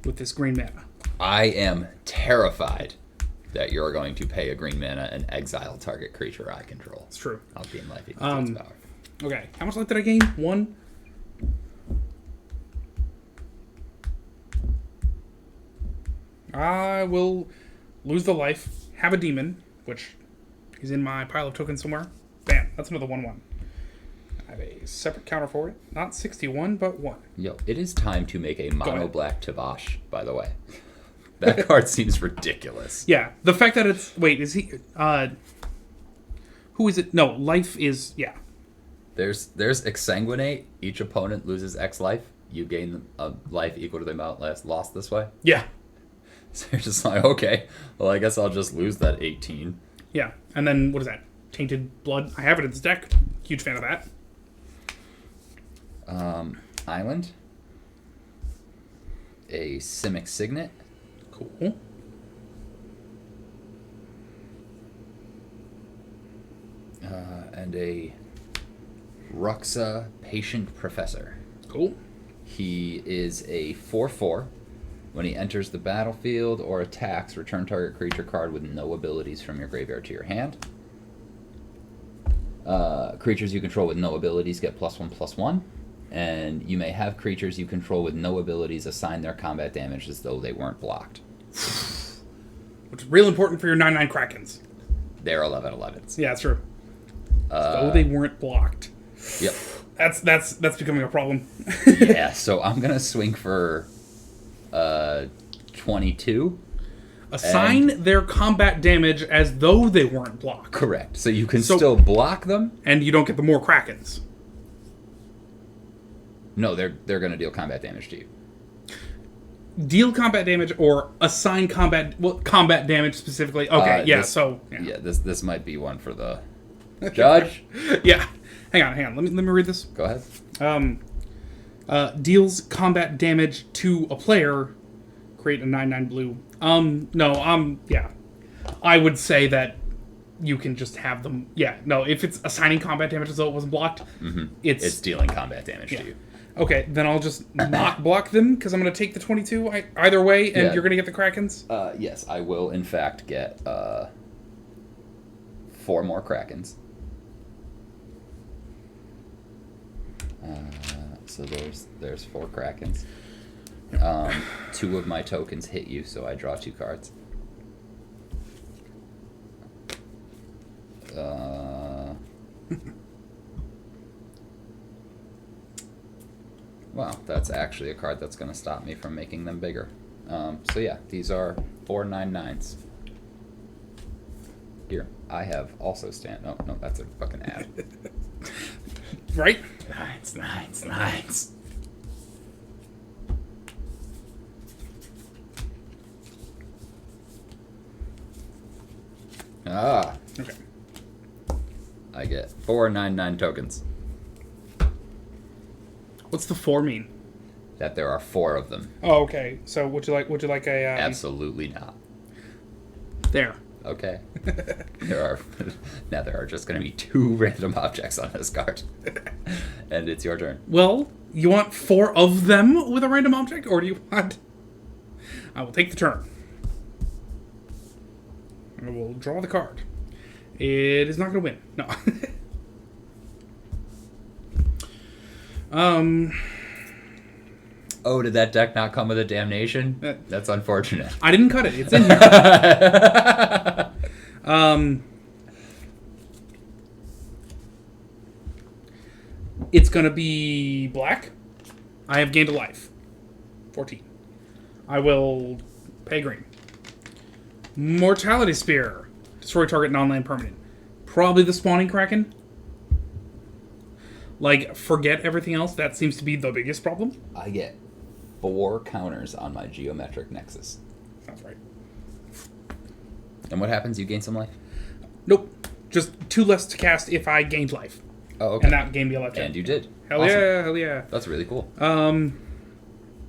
with this green mana? I am terrified that you're going to pay a green mana and exile target creature I control. It's true. I'll be in life equals to its power. Okay. How much life did I gain? 1? I will lose the life, have a demon, which is in my pile of tokens somewhere. Bam. That's another 1/1. I have a separate counter for it. Not 61, but 1. Yo, it is time to make a mono ahead. black Tavash, by the way. That card seems ridiculous. Yeah. The fact that it's... Wait, is he... Who is it? No, life is... Yeah. There's Exsanguinate. Each opponent loses X life. You gain a life equal to the amount lost this way. Yeah. So you're just like, okay, well, I guess I'll just lose that 18. Yeah. And then, what is that? Tainted Blood. I have it in this deck. Huge fan of that. Island. A Simic Signet. Cool. And a Ruxa Patient Professor. Cool. He is a 4/4. When he enters the battlefield or attacks, return target creature card with no abilities from your graveyard to your hand. Creatures you control with no abilities get +1/+1. And you may have creatures you control with no abilities assign their combat damage as though they weren't blocked. Which is real important for your 9/9 Krakens. They're 11/11s. Yeah, that's true. As though they weren't blocked. Yep. That's becoming a problem. Yeah, so I'm going to swing for 22. Assign their combat damage as though they weren't blocked. Correct. So you can still block them. And you don't get the more Krakens. No, they're going to deal combat damage to you. Deal combat damage or assign combat damage specifically. Okay, Yeah, this might be one for the judge. Yeah. Hang on. Let me read this. Go ahead. Deals combat damage to a player. Create a 9/9 blue. Yeah. I would say that you can just have them. Yeah, no, if it's assigning combat damage as though it wasn't blocked, It's dealing combat damage to you. Okay, then I'll just not block them because I'm going to take the 22 either way, and Yeah. you're going to get the Krakens. Yes, I will in fact get 4 more Krakens. So there's 4 Krakens. 2 of my tokens hit you, so I draw 2 cards. Wow, that's actually a card that's going to stop me from making them bigger. So yeah, these are 4 9/9s. Here, I have also no, that's a fucking ad. Right? 9s. Ah, Okay. I get 4 9/9 tokens. What's the 4 mean? That there are 4 of them. Oh, okay. So would you like a... Absolutely not. There. Okay. There are just going to be 2 random objects on this card. And it's your turn. Well, you want 4 of them with a random object, or do you want... I will take the turn. I will draw the card. It is not going to win. No. Oh, did that deck not come with a damnation? Uh, That's unfortunate. I didn't cut it. It's in here. It's going to be black. I have gained a life. 14. I will pay green. Mortality Spear. Destroy target non-land permanent. Probably the Spawning Kraken. Like, forget everything else. That seems to be the biggest problem. I get 4 counters on my Geometric Nexus. Sounds right. And what happens? You gain some life? Nope. Just 2 less to cast if I gained life. Oh, okay. And that gained me a life. And you did. Hell Awesome. yeah, hell yeah. That's really cool.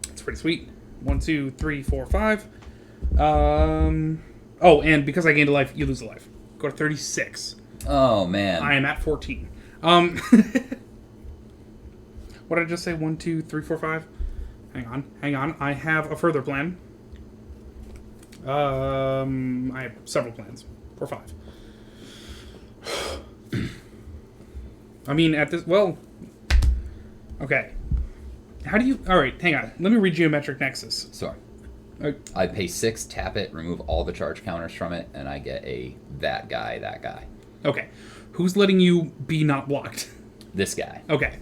It's pretty sweet. 1, 2, 3, 4, 5. Oh, and because I gained a life, you lose a life. Go to 36. Oh, man. I am at 14. What did I just say? 1, 2, 3, 4, 5? Hang on. I have a further plan. I have several plans. 4, 5. I mean, at this... Well... Okay. How do you... Alright, hang on. Let me read Geometric Nexus. Sorry. I pay 6, tap it, remove all the charge counters from it, and I get a that guy. Okay. Who's letting you be not blocked? This guy. Okay.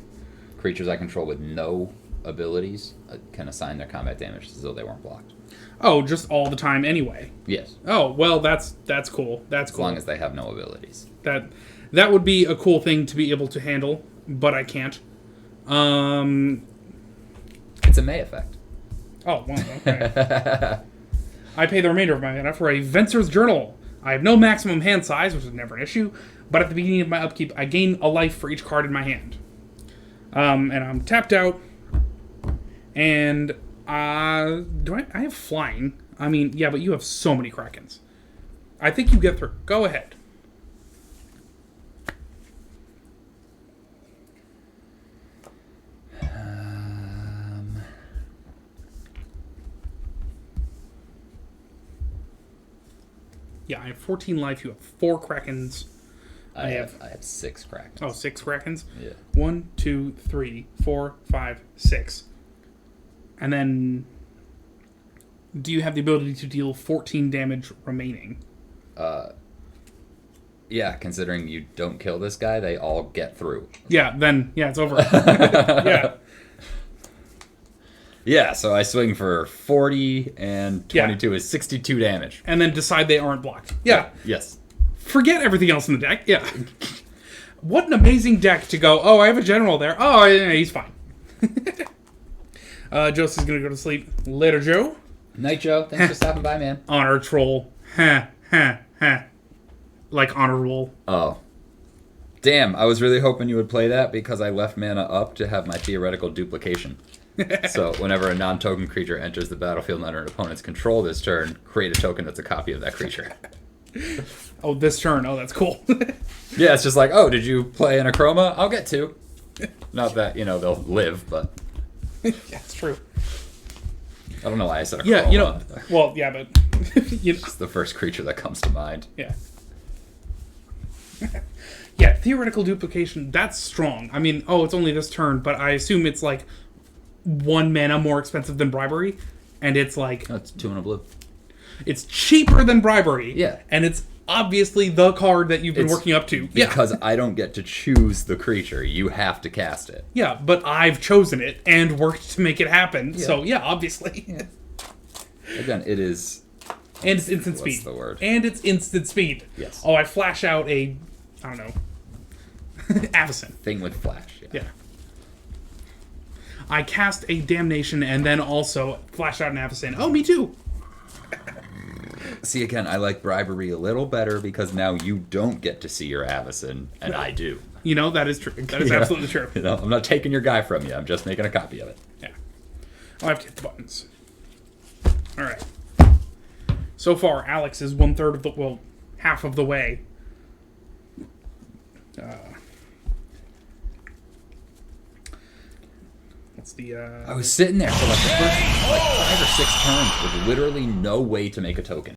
Creatures I control with no abilities can assign their combat damage as though they weren't blocked. Oh, just all the time anyway. Yes. Oh, well, that's cool. That's As cool. long as they have no abilities. That would be a cool thing to be able to handle, but I can't. It's a May effect. Oh, well, okay. I pay the remainder of my mana for a Venser's Journal. I have no maximum hand size, which is never an issue, but at the beginning of my upkeep, I gain a life for each card in my hand. And I'm tapped out, and I have flying? I mean, yeah, but you have so many Krakens. I think you get through. Go ahead. Yeah, I have 14 life. You have 4 Krakens. I have 6 Krakens. Oh, 6 Krakens? Yeah. 1, 2, 3, 4, 5, 6. And then, do you have the ability to deal 14 damage remaining? Yeah, considering you don't kill this guy, they all get through. Yeah, then, yeah, it's over. Yeah. Yeah, so I swing for 40, and 22 is 62 damage. And then decide they aren't blocked. Yeah. Yes. Forget everything else in the deck. Yeah. What an amazing deck to go, oh, I have a general there. Oh, yeah, he's fine. Josie's going to go to sleep. Later, Joe. Night, Joe. Thanks for stopping by, man. Honor Troll. Like Honor Roll. Oh. Damn, I was really hoping you would play that because I left mana up to have my theoretical duplication. So whenever a non-token creature enters the battlefield under an opponent's control this turn, create a token that's a copy of that creature. Oh, this turn. Oh, that's cool. Yeah, it's just like, oh, did you play an Acroma? I'll get 2. Not that, they'll live, but... Yeah, it's true. I don't know why I said Acroma. Yeah, well, yeah, but... It's the first creature that comes to mind. Yeah. Yeah, theoretical duplication, that's strong. I mean, it's only this turn, but I assume it's like 1 mana more expensive than Bribery, and it's like... Oh, it's 2 and a blue. It's cheaper than Bribery. Yeah. And it's obviously the card that you've been working up to. Because I don't get to choose the creature. You have to cast it. Yeah, but I've chosen it and worked to make it happen. Yeah. So, yeah, obviously. Yeah. Again, it is... And it's instant speed. What's the word? And it's instant speed. Yes. Oh, I flash out a... I don't know. Avacyn. Thing with flash. Yeah. I cast a Damnation and then also flash out an Avacyn. Oh, me too. See, again, I like Bribery a little better because now you don't get to see your Avacyn, and I do. That is true. That is absolutely true. I'm not taking your guy from you. I'm just making a copy of it. Yeah. I have to hit the buttons. All right. So far, Alex is 1/3 of the... half of the way. What's the... I was sitting there for like the first 5 or 6 turns with literally no way to make a token.